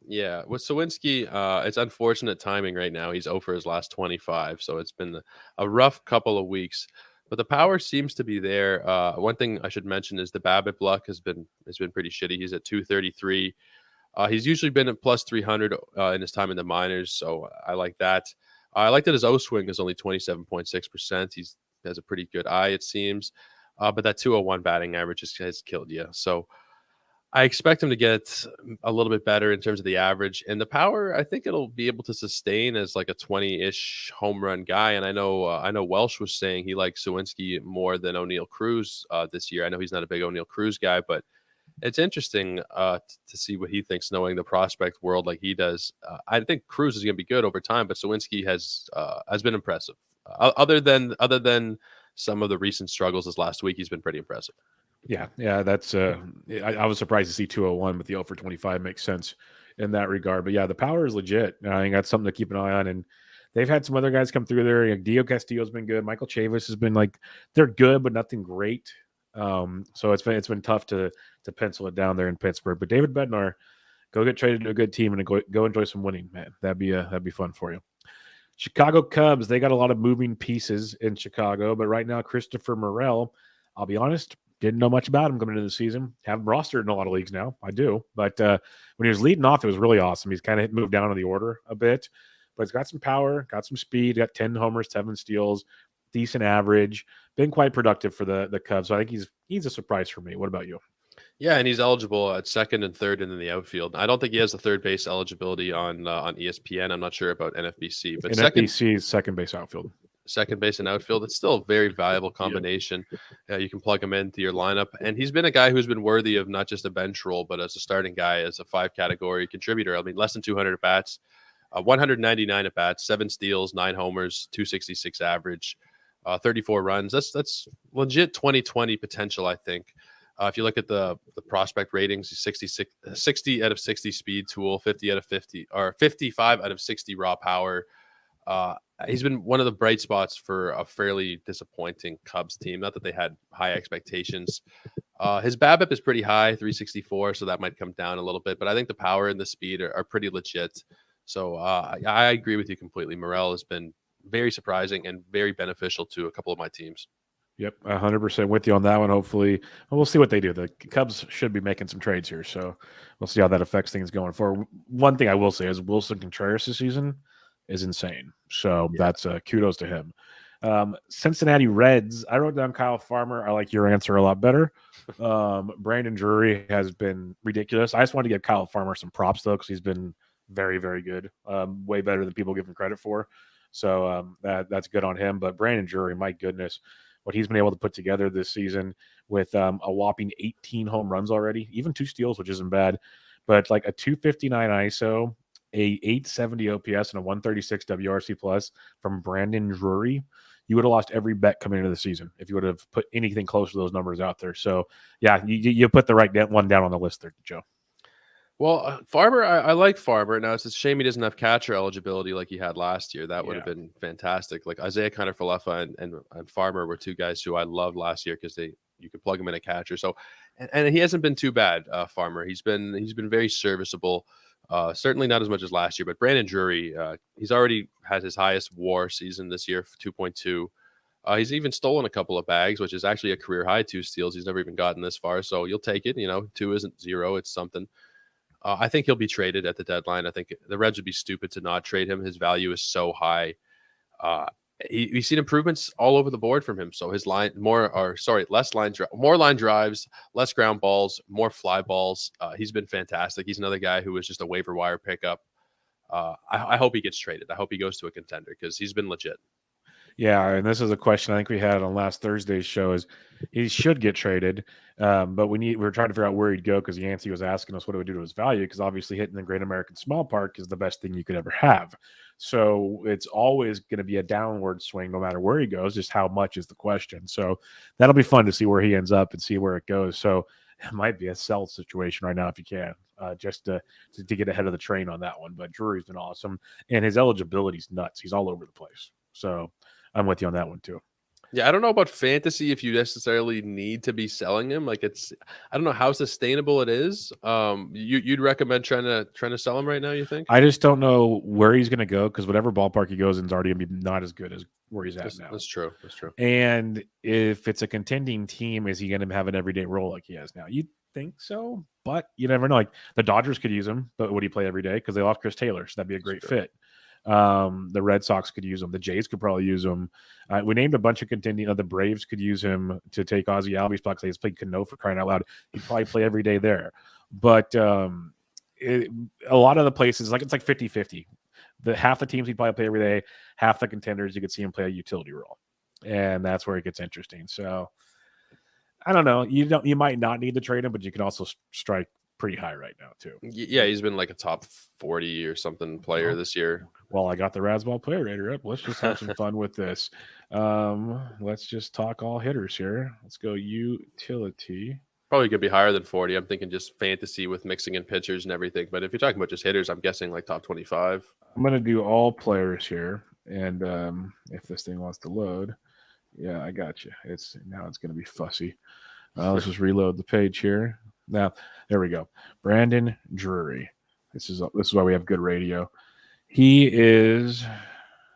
Yeah, with Zawinski, it's unfortunate timing right now. He's 0 for his last 25, so it's been a rough couple of weeks. But the power seems to be there. One thing I should mention is the BABIP luck has been pretty shitty. He's at 233. He's usually been at plus 300 in his time in the minors, so I like that. I like that his O swing is only 27.6%. He has a pretty good eye, it seems. But that 201 batting average has killed you. So I expect him to get a little bit better in terms of the average. And the power, I think it'll be able to sustain as like a 20-ish home run guy. And I know Welsh was saying he likes Zawinski more than O'Neill Cruz this year. I know he's not a big O'Neill Cruz guy, but it's interesting to see what he thinks, knowing the prospect world like he does. I think Cruz is going to be good over time, but Zawinski has been impressive. Other than some of the recent struggles this last week, he's been pretty impressive. Yeah, that's I was surprised to see 201, but the 0 for 25 makes sense in that regard. But yeah, the power is legit. I think that's something to keep an eye on. And they've had some other guys come through there. Like Dio Castillo's been good. Michael Chavis has been they're good, but nothing great. So it's been tough to pencil it down there in Pittsburgh. But David Bednar, go get traded to a good team and go enjoy some winning, man. That'd be fun for you. Chicago Cubs, they got a lot of moving pieces in Chicago, but right now Christopher Morel, I'll be honest, didn't know much about him coming into the season. Have him rostered in a lot of leagues now. I do. But when he was leading off, it was really awesome. He's kind of moved down in the order a bit, but he's got some power, got some speed, got 10 homers, 7 steals, decent average, been quite productive for the Cubs. So I think he's a surprise for me. What about you? Yeah, and he's eligible at second and third and in the outfield. I don't think he has the third base eligibility on ESPN. I'm not sure about NFBC, but NFBC is second base outfield. Second base and outfield. It's still a very valuable combination. You can plug him into your lineup. And he's been a guy who's been worthy of not just a bench role, but as a starting guy, as a 5-category contributor. I mean, less than 200 at-bats, 199 at-bats, 7 steals, 9 homers, 266 average, 34 runs. That's legit 2020 potential, I think. If you look at the prospect ratings, he's 60 out of 60 speed tool, 50 out of 50, or 55 out of 60 raw power. He's been one of the bright spots for a fairly disappointing Cubs team. Not that they had high expectations. His BABIP is pretty high, 364, so that might come down a little bit. But I think the power and the speed are pretty legit. So I agree with you completely. Morel has been very surprising and very beneficial to a couple of my teams. Yep, 100% with you on that one. Hopefully, we'll see what they do. The Cubs should be making some trades here, so we'll see how that affects things going forward. One thing I will say is Wilson Contreras this season is insane. So that's kudos to him. Cincinnati Reds, I wrote down Kyle Farmer. I like your answer a lot better. Brandon Drury has been ridiculous. I just wanted to give Kyle Farmer some props, though, because he's been very, very good, way better than people give him credit for. So that's good on him. But Brandon Drury, my goodness, what he's been able to put together this season with a whopping 18 home runs already, even 2 steals, which isn't bad, but like a 259 ISO, a 870 OPS, and a 136 WRC plus from Brandon Drury. You would have lost every bet coming into the season if you would have put anything close to those numbers out there. So, yeah, you put the right one down on the list there, Joe. Well, Farmer, I like Farmer. Now, it's a shame he doesn't have catcher eligibility like he had last year. That would have been fantastic. Like Isaiah Kiner-Falefa and Farmer were 2 guys who I loved last year because you could plug him in a catcher. So, and he hasn't been too bad, Farmer. He's been very serviceable. Certainly not as much as last year, but Brandon Drury, he's already had his highest WAR season this year, 2.2. He's even stolen a couple of bags, which is actually a career high, 2 steals. He's never even gotten this far, so you'll take it. 2 isn't 0, it's something. I think he'll be traded at the deadline. I think the Reds would be stupid to not trade him. His value is so high. We've seen improvements all over the board from him. So his more line drives, less ground balls, more fly balls. He's been fantastic. He's another guy who was just a waiver wire pickup. I hope he gets traded. I hope he goes to a contender because he's been legit. Yeah, and this is a question I think we had on last Thursday's show is he should get traded, but we're trying to figure out where he'd go because Yancey was asking us what it would do to his value because obviously hitting the Great American Small Park is the best thing you could ever have. So it's always going to be a downward swing no matter where he goes, just how much is the question. So that'll be fun to see where he ends up and see where it goes. So it might be a sell situation right now if you can, just to get ahead of the train on that one. But Drury's been awesome, and his eligibility's nuts. He's all over the place. So I'm with you on that one too. Yeah, I don't know about fantasy if you necessarily need to be selling him. Like I don't know how sustainable it is. You'd recommend trying to sell him right now, you think? I just don't know where he's going to go because whatever ballpark he goes in is already going to be not as good as where he's at now. That's true. And if it's a contending team, is he going to have an everyday role like he has now? You'd think so, but you never know. Like the Dodgers could use him, but would he play every day? Because they lost Chris Taylor, so that'd be a great fit. The Red Sox could use him. The Jays could probably use him. We named a bunch of contending. The Braves could use him to take Ozzie Albies spot because he's played Cano for crying out loud. He'd probably play every day there. But a lot of the places, it's like 50-50. Half the teams he'd probably play every day. Half the contenders, you could see him play a utility role. And that's where it gets interesting. So I don't know. You might not need to trade him, but you can also strike pretty high right now too. Yeah, he's been like a top 40 or something player this year. Well, I got the Razzball player rater up. Let's just have some fun with this. Let's just talk all hitters here. Let's go utility. Probably could be higher than 40. I'm thinking just fantasy with mixing in pitchers and everything. But if you're talking about just hitters, I'm guessing like top 25. I'm going to do all players here. And if this thing wants to load, yeah, I got you. Now it's going to be fussy. Let's just reload the page here. Now, there we go. Brandon Drury. This is why we have good radio. He is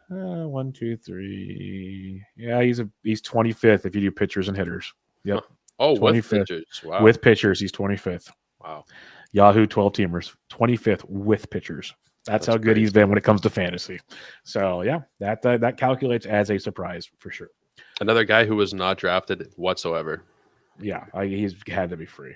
1, 2, 3. Yeah, he's 25th if you do pitchers and hitters. Yep. Oh, 25th. With pitchers. Wow. With pitchers, he's 25th. Wow. Yahoo 12 teamers, 25th with pitchers. That's how good he's been when it comes to fantasy. So yeah, that calculates as a surprise for sure. Another guy who was not drafted whatsoever. Yeah, he's had to be free.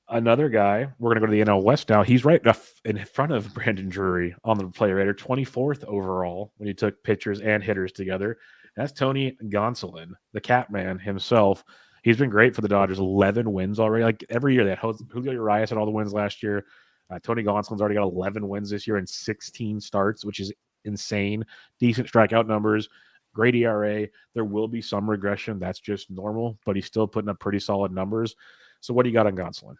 Another guy, we're going to go to the NL West now. He's right in front of Brandon Drury on the player rater, 24th overall when you took pitchers and hitters together. That's Tony Gonsolin, the Catman himself. He's been great for the Dodgers, 11 wins already. Like every year, they had Julio Urias had all the wins last year. Tony Gonsolin's already got 11 wins this year in 16 starts, which is insane. Decent strikeout numbers, great ERA. There will be some regression. That's just normal, but he's still putting up pretty solid numbers. So what do you got on Gonsolin?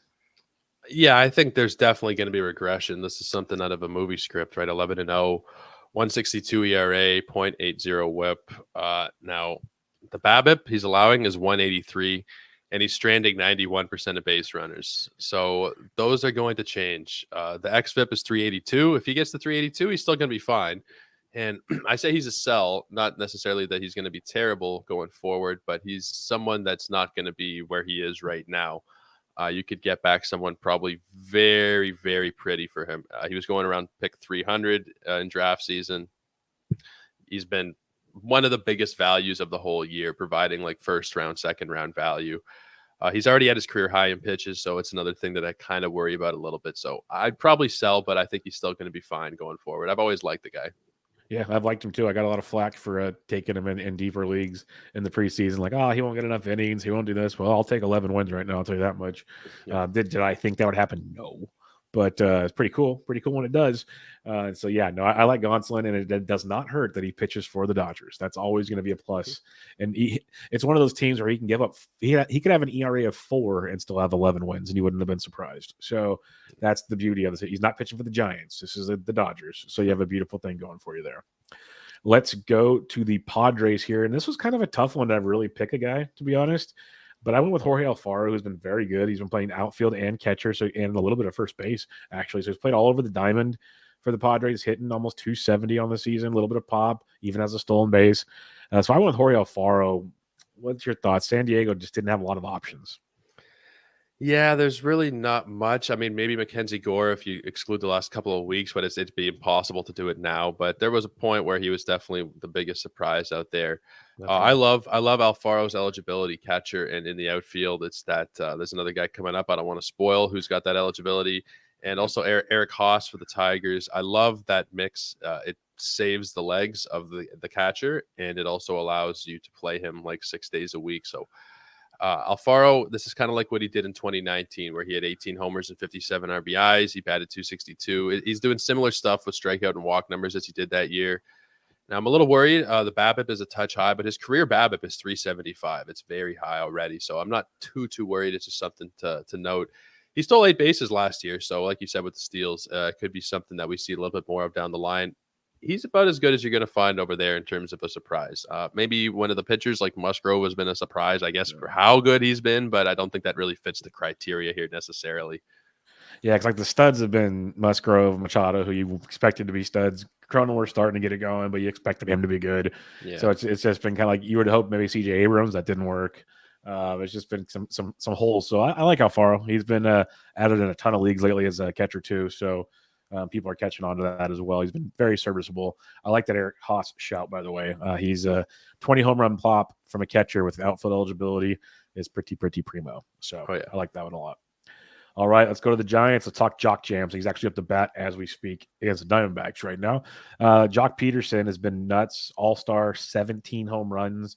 Yeah, I think there's definitely going to be regression. This is something out of a movie script, right? 11-0, 162 ERA, 0.80 WHIP. Now, the BABIP he's allowing is 183, and he's stranding 91% of base runners. So those are going to change. The xFIP is 382. If he gets to 382, he's still going to be fine. And I say he's a sell, not necessarily that he's going to be terrible going forward, but he's someone that's not going to be where he is right now. You could get back someone probably very, very pretty for him. He was going around pick 300 in draft season. He's been one of the biggest values of the whole year, providing like first round, second round value. He's already at his career high in pitches, so it's another thing that I kind of worry about a little bit. So I'd probably sell, but I think he's still going to be fine going forward. I've always liked the guy. Yeah, I've liked him too. I got a lot of flack for taking him in deeper leagues in the preseason. Like, he won't get enough innings. He won't do this. Well, I'll take 11 wins right now. I'll tell you that much. Yeah. Did I think that would happen? No. But it's pretty cool. Pretty cool when it does. So, yeah, no, I like Gonsolin, and it does not hurt that he pitches for the Dodgers. That's always going to be a plus. And it's one of those teams where he can give up – he could have an ERA of 4 and still have 11 wins, and you wouldn't have been surprised. So that's the beauty of this. He's not pitching for the Giants. This is the Dodgers. So you have a beautiful thing going for you there. Let's go to the Padres here. And this was kind of a tough one to really pick a guy, to be honest. But I went with Jorge Alfaro, who's been very good. He's been playing outfield and catcher, and a little bit of first base, actually. So he's played all over the diamond for the Padres, hitting almost 270 on the season, a little bit of pop, even as a stolen base. So I went with Jorge Alfaro. What's your thoughts? San Diego just didn't have a lot of options. Yeah, there's really not much. I mean, maybe Mackenzie Gore if you exclude the last couple of weeks, but it'd be impossible to do it now. But there was a point where he was definitely the biggest surprise out there. I love Alfaro's eligibility, catcher and in the outfield. It's that there's another guy coming up I don't want to spoil who's got that eligibility, and also Eric Haas for the Tigers. I love that mix. It saves the legs of the catcher, and it also allows you to play him like 6 days a week. So Alfaro, this is kind of like what he did in 2019, where he had 18 homers and 57 RBIs. He batted 262. He's doing similar stuff with strikeout and walk numbers as he did that year. Now, I'm a little worried. The BABIP is a touch high, but his career BABIP is 375. It's very high already, so I'm not too worried. It's just something to note. He stole 8 bases last year, so like you said with the steals, it could be something that we see a little bit more of down the line. He's about as good as you're going to find over there in terms of a surprise. Maybe one of the pitchers like Musgrove has been a surprise, I guess, for how good he's been, but I don't think that really fits the criteria here necessarily. Yeah, because like the studs have been Musgrove, Machado, who you expected to be studs. Cronenworth's starting to get it going, but you expected him to be good. Yeah. So it's just been kind of like you would hope maybe CJ Abrams. That didn't work. It's just been some holes. So I like Alfaro. He's been added in a ton of leagues lately as a catcher too. So people are catching on to that as well. He's been very serviceable. I like that Eric Haas shout, by the way. He's a 20 home run plop from a catcher with outfield eligibility is pretty primo. So I like that one a lot. All right, let's go to the Giants. Let's talk Joc Jams. He's actually up to bat as we speak against the Diamondbacks right now. Joc Pederson has been nuts. All-star, 17 home runs,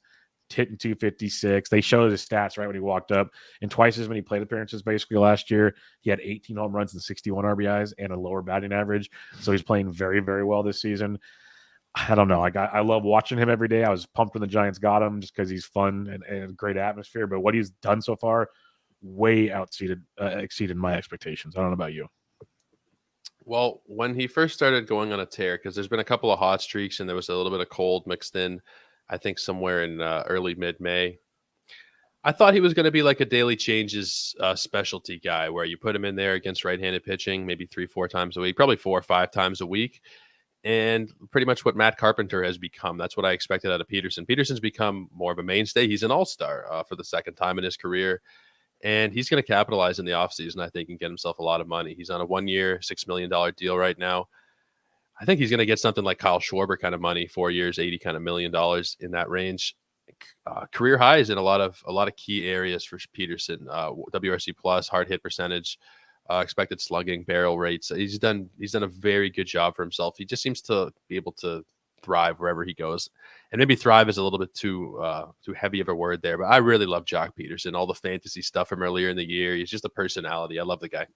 hitting 256. They showed his stats right when he walked up. And twice as many plate appearances basically last year. He had 18 home runs and 61 RBIs and a lower batting average. So he's playing very, very well this season. I don't know. I love watching him every day. I was pumped when the Giants got him just because he's fun and great atmosphere. But what he's done so far, way exceeded my expectations. I don't know about you. Well, when he first started going on a tear, because there's been a couple of hot streaks and there was a little bit of cold mixed in, I think somewhere in early mid-May, I thought he was going to be like a daily changes specialty guy where you put him in there against right-handed pitching maybe 3-4 times a week, probably 4 or 5 times a week. And pretty much what Matt Carpenter has become. That's what I expected out of Pederson. Pederson's become more of a mainstay. He's an all-star for the second time in his career. And he's going to capitalize in the offseason, I think, and get himself a lot of money. He's on a 1-year, $6 million deal right now. I think he's going to get something like Kyle Schwarber kind of money, 4 years, $80 million in that range. Career highs in a lot of key areas for Pederson. WRC plus, hard hit percentage, expected slugging, barrel rates. He's done a very good job for himself. He just seems to be able to thrive wherever he goes, and maybe thrive is a little bit too heavy of a word there, but I really love Joc Pederson. All the fantasy stuff from earlier in the year, he's just a personality. I love the guy.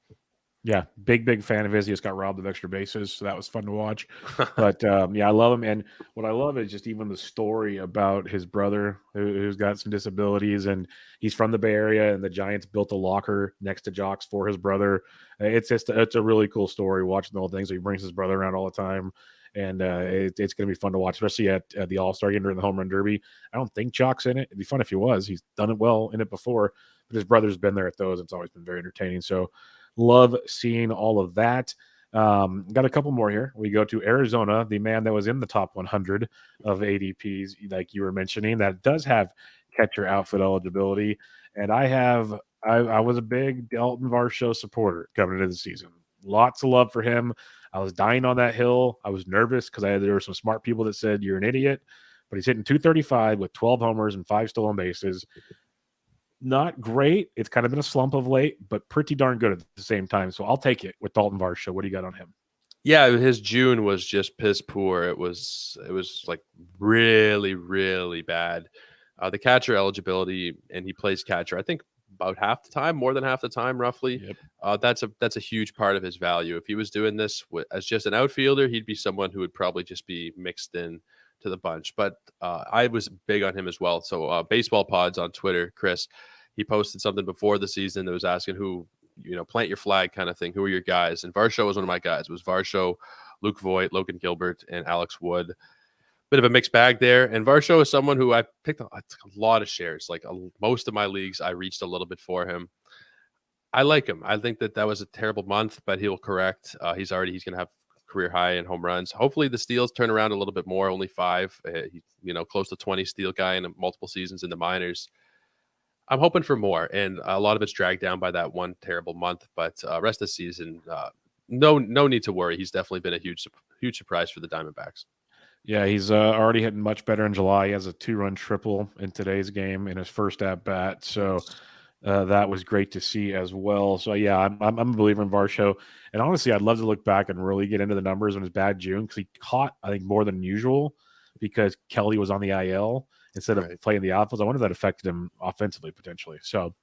Yeah, big fan of his. He just got robbed of extra bases, so that was fun to watch. But yeah, I love him, and what I love is just even the story about his brother who's got some disabilities, and he's from the Bay Area, and the Giants built a locker next to Joc's for his brother. It's a really cool story watching the whole thing. So he brings his brother around all the time. And it's going to be fun to watch, especially at the All-Star game during the Home Run Derby. I don't think Joc's in it. It'd be fun if he was. He's done it well in it before, but his brother's been there at those. It's always been very entertaining. So love seeing all of that. Got a couple more here. We go to Arizona, the man that was in the top 100 of ADPs, like you were mentioning, that does have catcher outfit eligibility. And I was a big Dalton Varsho supporter coming into the season. Lots of love for him. I was dying on that hill. I was nervous because there were some smart people that said you're an idiot, but he's hitting 235 with 12 homers and 5 stolen bases. Not great. It's kind of been a slump of late, but pretty darn good at the same time. So I'll take it with Dalton Varsho. What do you got on him? Yeah, his June was just piss poor. It was like really, really bad. The catcher eligibility, and he plays catcher, I think about half the time, more than half the time, roughly. Yep. That's a huge part of his value. If he was doing this as just an outfielder, he'd be someone who would probably just be mixed in to the bunch. But I was big on him as well. So Baseball Pods on Twitter, Chris, he posted something before the season that was asking who, plant your flag kind of thing. Who are your guys? And Varsho was one of my guys. It was Varsho, Luke Voigt, Logan Gilbert, and Alex Wood. Bit of a mixed bag there. And Varsho is someone who I picked a lot of shares. Like most of my leagues, I reached a little bit for him. I like him. I think that was a terrible month, but he'll correct. He's going to have career high in home runs. Hopefully the steals turn around a little bit more, only 5, close to 20 steal guy in multiple seasons in the minors. I'm hoping for more, and a lot of it's dragged down by that one terrible month, but rest of the season, no need to worry. He's definitely been a huge surprise for the Diamondbacks. Yeah, he's already hitting much better in July. He has a 2-run triple in today's game in his first at bat. So that was great to see as well. So yeah, I'm a believer in Varsho, and honestly, I'd love to look back and really get into the numbers on his bad June because he caught, I think, more than usual because Kelly was on the IL instead of playing the outfield. I wonder if that affected him offensively potentially. So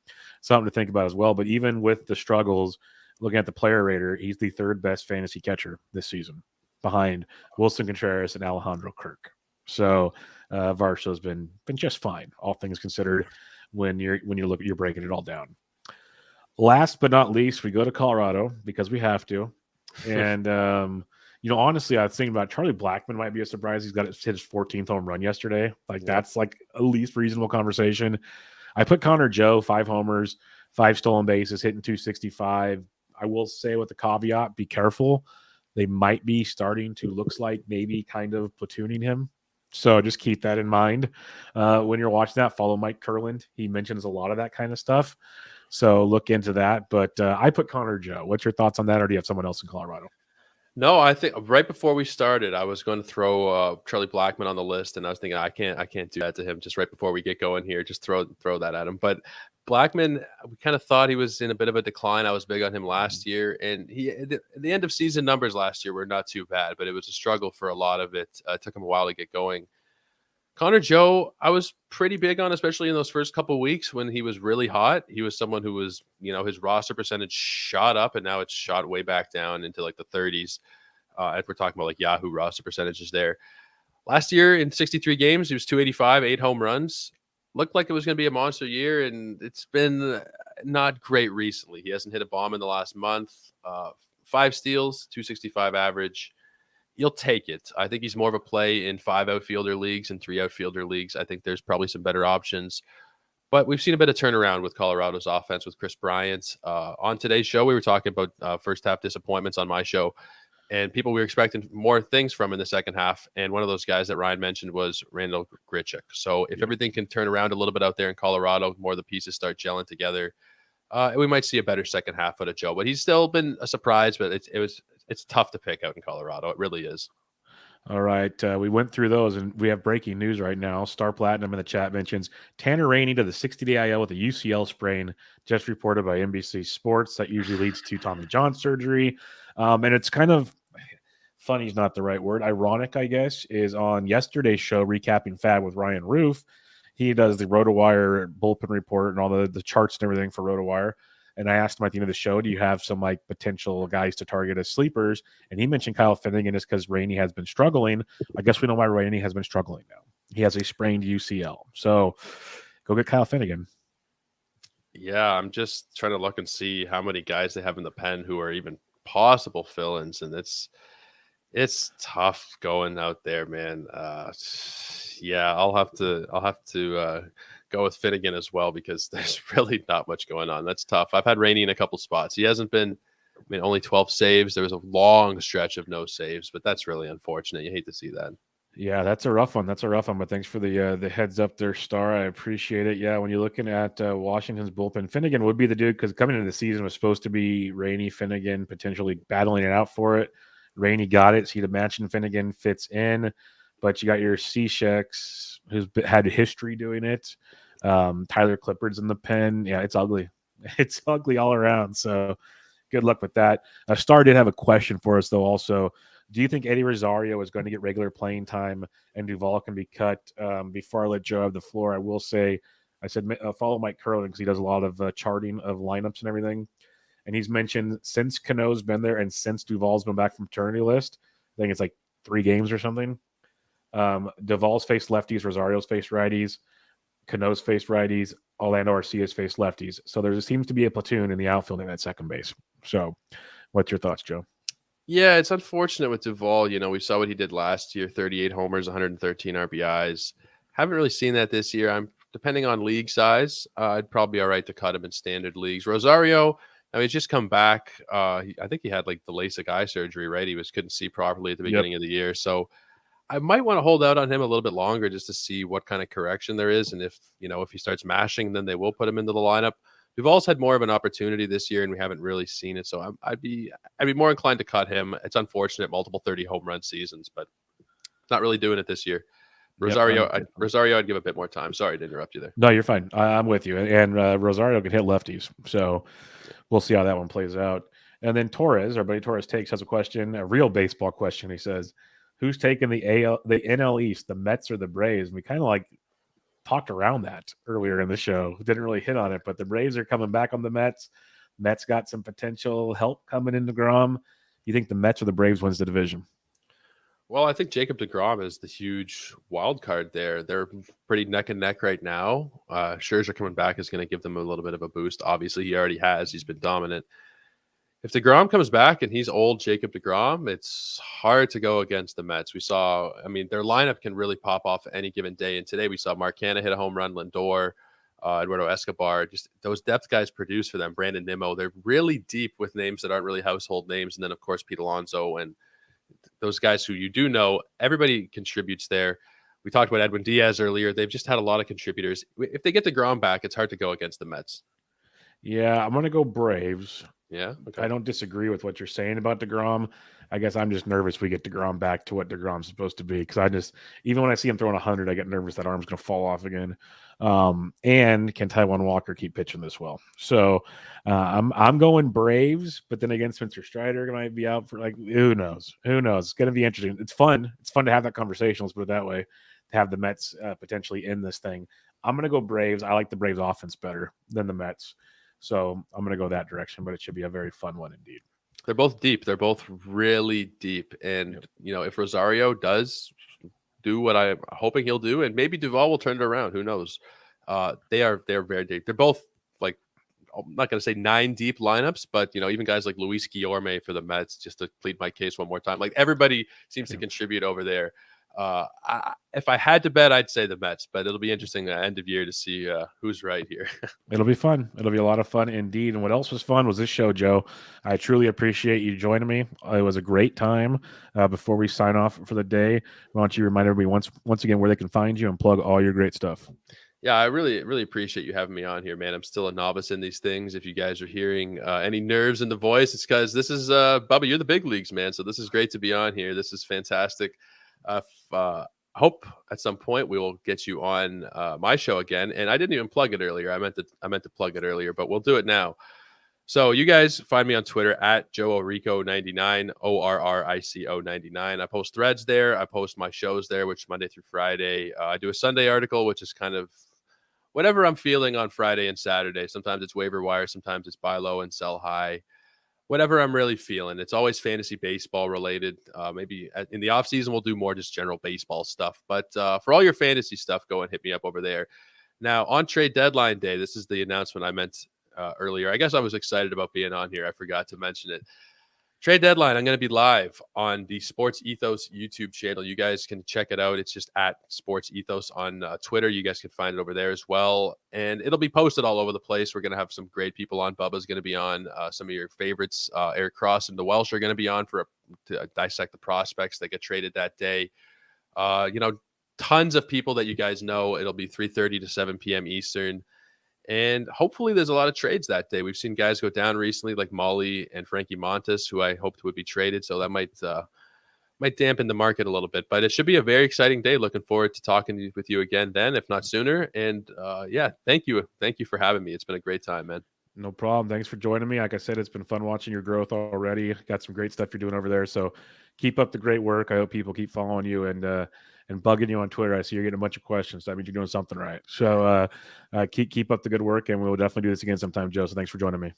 something to think about as well. But even with the struggles, looking at the player rater, he's the 3rd best fantasy catcher this season, behind Wilson Contreras and Alejandro Kirk. So Varsho's been just fine, all things considered, when you're breaking it all down. Last but not least, we go to Colorado because we have to. And honestly, I was thinking about Charlie Blackmon might be a surprise. He's got hit his 14th home run yesterday. That's like a least reasonable conversation. I put Connor Joe, 5 homers, 5 stolen bases, hitting 265. I will say with the caveat, be careful. They might be starting to, looks like, maybe kind of platooning him. So just keep that in mind when you're watching that. Follow Mike Kurland. He mentions a lot of that kind of stuff. So look into that. But I put Connor Joe. What's your thoughts on that, or do you have someone else in Colorado? No, I think right before we started, I was going to throw Charlie Blackmon on the list, and I was thinking I can't do that to him just right before we get going here. Just throw that at him. But Blackmon, we kind of thought he was in a bit of a decline. I was big on him last year, and the end of season numbers last year were not too bad, but it was a struggle for a lot of it. It took him a while to get going. Connor Joe, I was pretty big on, especially in those first couple of weeks when he was really hot. He was someone who was, his roster percentage shot up, and now it's shot way back down into like the 30s. If we're talking about like Yahoo roster percentages there. Last year in 63 games, he was 285, 8 home runs. Looked like it was going to be a monster year, and it's been not great recently. He hasn't hit a bomb in the last month. 5 steals, 265 average. You'll take it. I think he's more of a play in 5 outfielder leagues and 3 outfielder leagues. I think there's probably some better options. But we've seen a bit of turnaround with Colorado's offense with Chris Bryant. On today's show, we were talking about first half disappointments on my show, and people we were expecting more things from in the second half. And one of those guys that Ryan mentioned was Randall Grichuk. So if everything can turn around a little bit out there in Colorado, more of the pieces start gelling together, we might see a better second half out of Joe. But he's still been a surprise, but it's tough to pick out in Colorado. It really is. All right. We went through those, and we have breaking news right now. Star Platinum in the chat mentions Tanner Rainey to the 60-day IL with a UCL sprain, just reported by NBC Sports. That usually leads to Tommy John surgery. And it's kind of funny is not the right word. Ironic, I guess, is on yesterday's show, Recapping Fab with Ryan Roof. He does the RotoWire bullpen report and all the charts and everything for RotoWire. And I asked him at the end of the show, do you have some like potential guys to target as sleepers? And he mentioned Kyle Finnegan is because Rainey has been struggling. I guess we know why Rainey has been struggling now. He has a sprained UCL. So go get Kyle Finnegan. Yeah, I'm just trying to look and see how many guys they have in the pen who are even possible fill-ins. And it's tough going out there, man. Yeah, I'll have to go with Finnegan as well because there's really not much going on. That's tough. I've had Rainey in a couple spots. He hasn't been, only 12 saves. There was a long stretch of no saves, but that's really unfortunate. You hate to see that. Yeah, that's a rough one. But thanks for the heads up there, Star. I appreciate it. Yeah, when you're looking at Washington's bullpen, Finnegan would be the dude because coming into the season was supposed to be Rainey, Finnegan, potentially battling it out for it. Rainey got it. So you'd imagine Finnegan fits in. But you got your Cisheks, who's had history doing it. Tyler Clippard's in the pen. Yeah, it's ugly. It's ugly all around. So good luck with that. Star did have a question for us, though, also. Do you think Eddie Rosario is going to get regular playing time and Duvall can be cut? Before I let Joe have the floor, I will say, I said follow Mike Curlin because he does a lot of charting of lineups and everything. And he's mentioned since Cano's been there and since Duvall's been back from paternity list, I think it's like 3 games or something. Duvall's faced lefties, Rosario's faced righties, Cano's faced righties, Orlando Arcia's faced lefties. So there seems to be a platoon in the outfield at second base. So what's your thoughts, Joe? Yeah, it's unfortunate with Duvall. We saw what he did last year, 38 homers, 113 RBIs. Haven't really seen that this year. Depending on league size, I'd probably be all right to cut him in standard leagues. Rosario, I mean, he's just come back. I think he had like the LASIK eye surgery, right? He couldn't see properly at the beginning of the year. So I might want to hold out on him a little bit longer just to see what kind of correction there is. And if he starts mashing, then they will put him into the lineup. Duvall's had more of an opportunity this year, and we haven't really seen it. So I'd be more inclined to cut him. It's unfortunate, multiple 30 home run seasons, but not really doing it this year. Rosario, I'd give a bit more time. Sorry to interrupt you there. No, you're fine. I'm with you. And Rosario can hit lefties, so we'll see how that one plays out. And then Torres, our buddy Torres Takes, has a question, a real baseball question. He says, "Who's taking the NL East, the Mets or the Braves?" And we kind of like talked around that earlier in the show. Didn't really hit on it, but the Braves are coming back on the Mets. Mets got some potential help coming in DeGrom. You think the Mets or the Braves wins the division? Well, I think Jacob deGrom is the huge wild card there. They're pretty neck and neck right now. Scherzer coming back is going to give them a little bit of a boost. Obviously, he already has. He's been dominant. If deGrom comes back and he's old Jacob deGrom, it's hard to go against the Mets. We saw, their lineup can really pop off any given day. And today we saw Mark Canha hit a home run, Lindor, Eduardo Escobar. Just those depth guys produce for them. Brandon Nimmo. They're really deep with names that aren't really household names. And then, of course, Pete Alonso and those guys who you do know, everybody contributes there. We talked about Edwin Diaz earlier. They've just had a lot of contributors. If they get deGrom back, it's hard to go against the Mets. Yeah, I'm going to go Braves. Yeah, okay. I don't disagree with what you're saying about deGrom. I guess I'm just nervous we get deGrom back to what deGrom's supposed to be, because even when I see him throwing 100, I get nervous that arm's going to fall off again. And can Taijuan Walker keep pitching this well? So I'm going Braves, but then again, Spencer Strider might be out for who knows? Who knows? It's going to be interesting. It's fun. It's fun to have that conversation. Let's put it that way. To have the Mets potentially in this thing. I'm going to go Braves. I like the Braves offense better than the Mets. So I'm going to go that direction, but it should be a very fun one indeed. They're both deep. They're both really deep. And, if Rosario does do what I'm hoping he'll do, and maybe Duvall will turn it around, who knows? They're very deep. They're both I'm not going to say 9 deep lineups, but, even guys like Luis Guillorme for the Mets, just to plead my case one more time. Everybody seems to contribute over there. If I had to bet, I'd say the Mets, but it'll be interesting at the end of year to see who's right here. It'll be fun. It'll be a lot of fun indeed. And what else was fun was this show, Joe. I truly appreciate you joining me. It was a great time. Before we sign off for the day, why don't you remind everybody once again where they can find you and plug all your great stuff? Yeah, I really, really appreciate you having me on here, man. I'm still a novice in these things. If you guys are hearing any nerves in the voice, it's because this is Bubba, you're the big leagues, man. So this is great to be on here. This is fantastic. I hope at some point we will get you on my show again. And I didn't even plug it earlier. I meant to plug it earlier, but we'll do it now. So you guys find me on Twitter at Joe Orrico 99, ORRICO 99. I post threads there. I post my shows there, which is Monday through Friday. I do a Sunday article, which is kind of whatever I'm feeling on Friday and Saturday. Sometimes it's waiver wire. Sometimes it's buy low and sell high. Whatever I'm really feeling. It's always fantasy baseball related. Maybe in the off season, we'll do more just general baseball stuff. But for all your fantasy stuff, go and hit me up over there. Now, on trade deadline day, this is the announcement I meant earlier. I guess I was excited about being on here. I forgot to mention it. Trade deadline, I'm going to be live on the Sports Ethos YouTube channel. You guys can check it out. It's just at Sports Ethos on Twitter. You guys can find it over there as well. And it'll be posted all over the place. We're going to have some great people on. Bubba's going to be on. Some of your favorites, Eric Cross and the Welsh, are going to be on to dissect the prospects that get traded that day. Tons of people that you guys know. It'll be 3:30 to 7 p.m. Eastern. And hopefully there's a lot of trades that day. We've seen guys go down recently like Molly and Frankie Montas, who I hoped would be traded. So that might dampen the market a little bit. But it should be a very exciting day. Looking forward to talking with you again then, if not sooner. And thank you. Thank you for having me. It's been a great time, man. No problem. Thanks for joining me. Like I said, it's been fun watching your growth already. Got some great stuff you're doing over there. So keep up the great work. I hope people keep following you and bugging you on Twitter. I see you're getting a bunch of questions. That means you're doing something right. So keep up the good work, and we'll definitely do this again sometime, Joe. So thanks for joining me.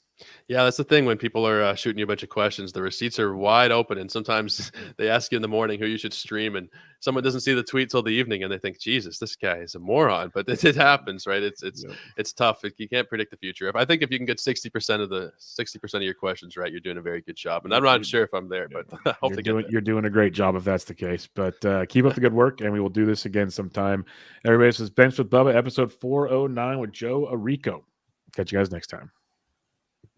Yeah, that's the thing. When people are shooting you a bunch of questions, the receipts are wide open, and sometimes they ask you in the morning who you should stream, and someone doesn't see the tweet till the evening, and they think, Jesus, this guy is a moron. But it happens, right? It's tough. You can't predict the future. I think if you can get 60% of your questions right, you're doing a very good job. And I'm not sure if I'm there, but I hope you're doing a great job if that's the case. But keep up the good work, and we will do this again sometime. Everybody, this is Bench with Bubba, episode 409 with Joe Orrico. Catch you guys next time.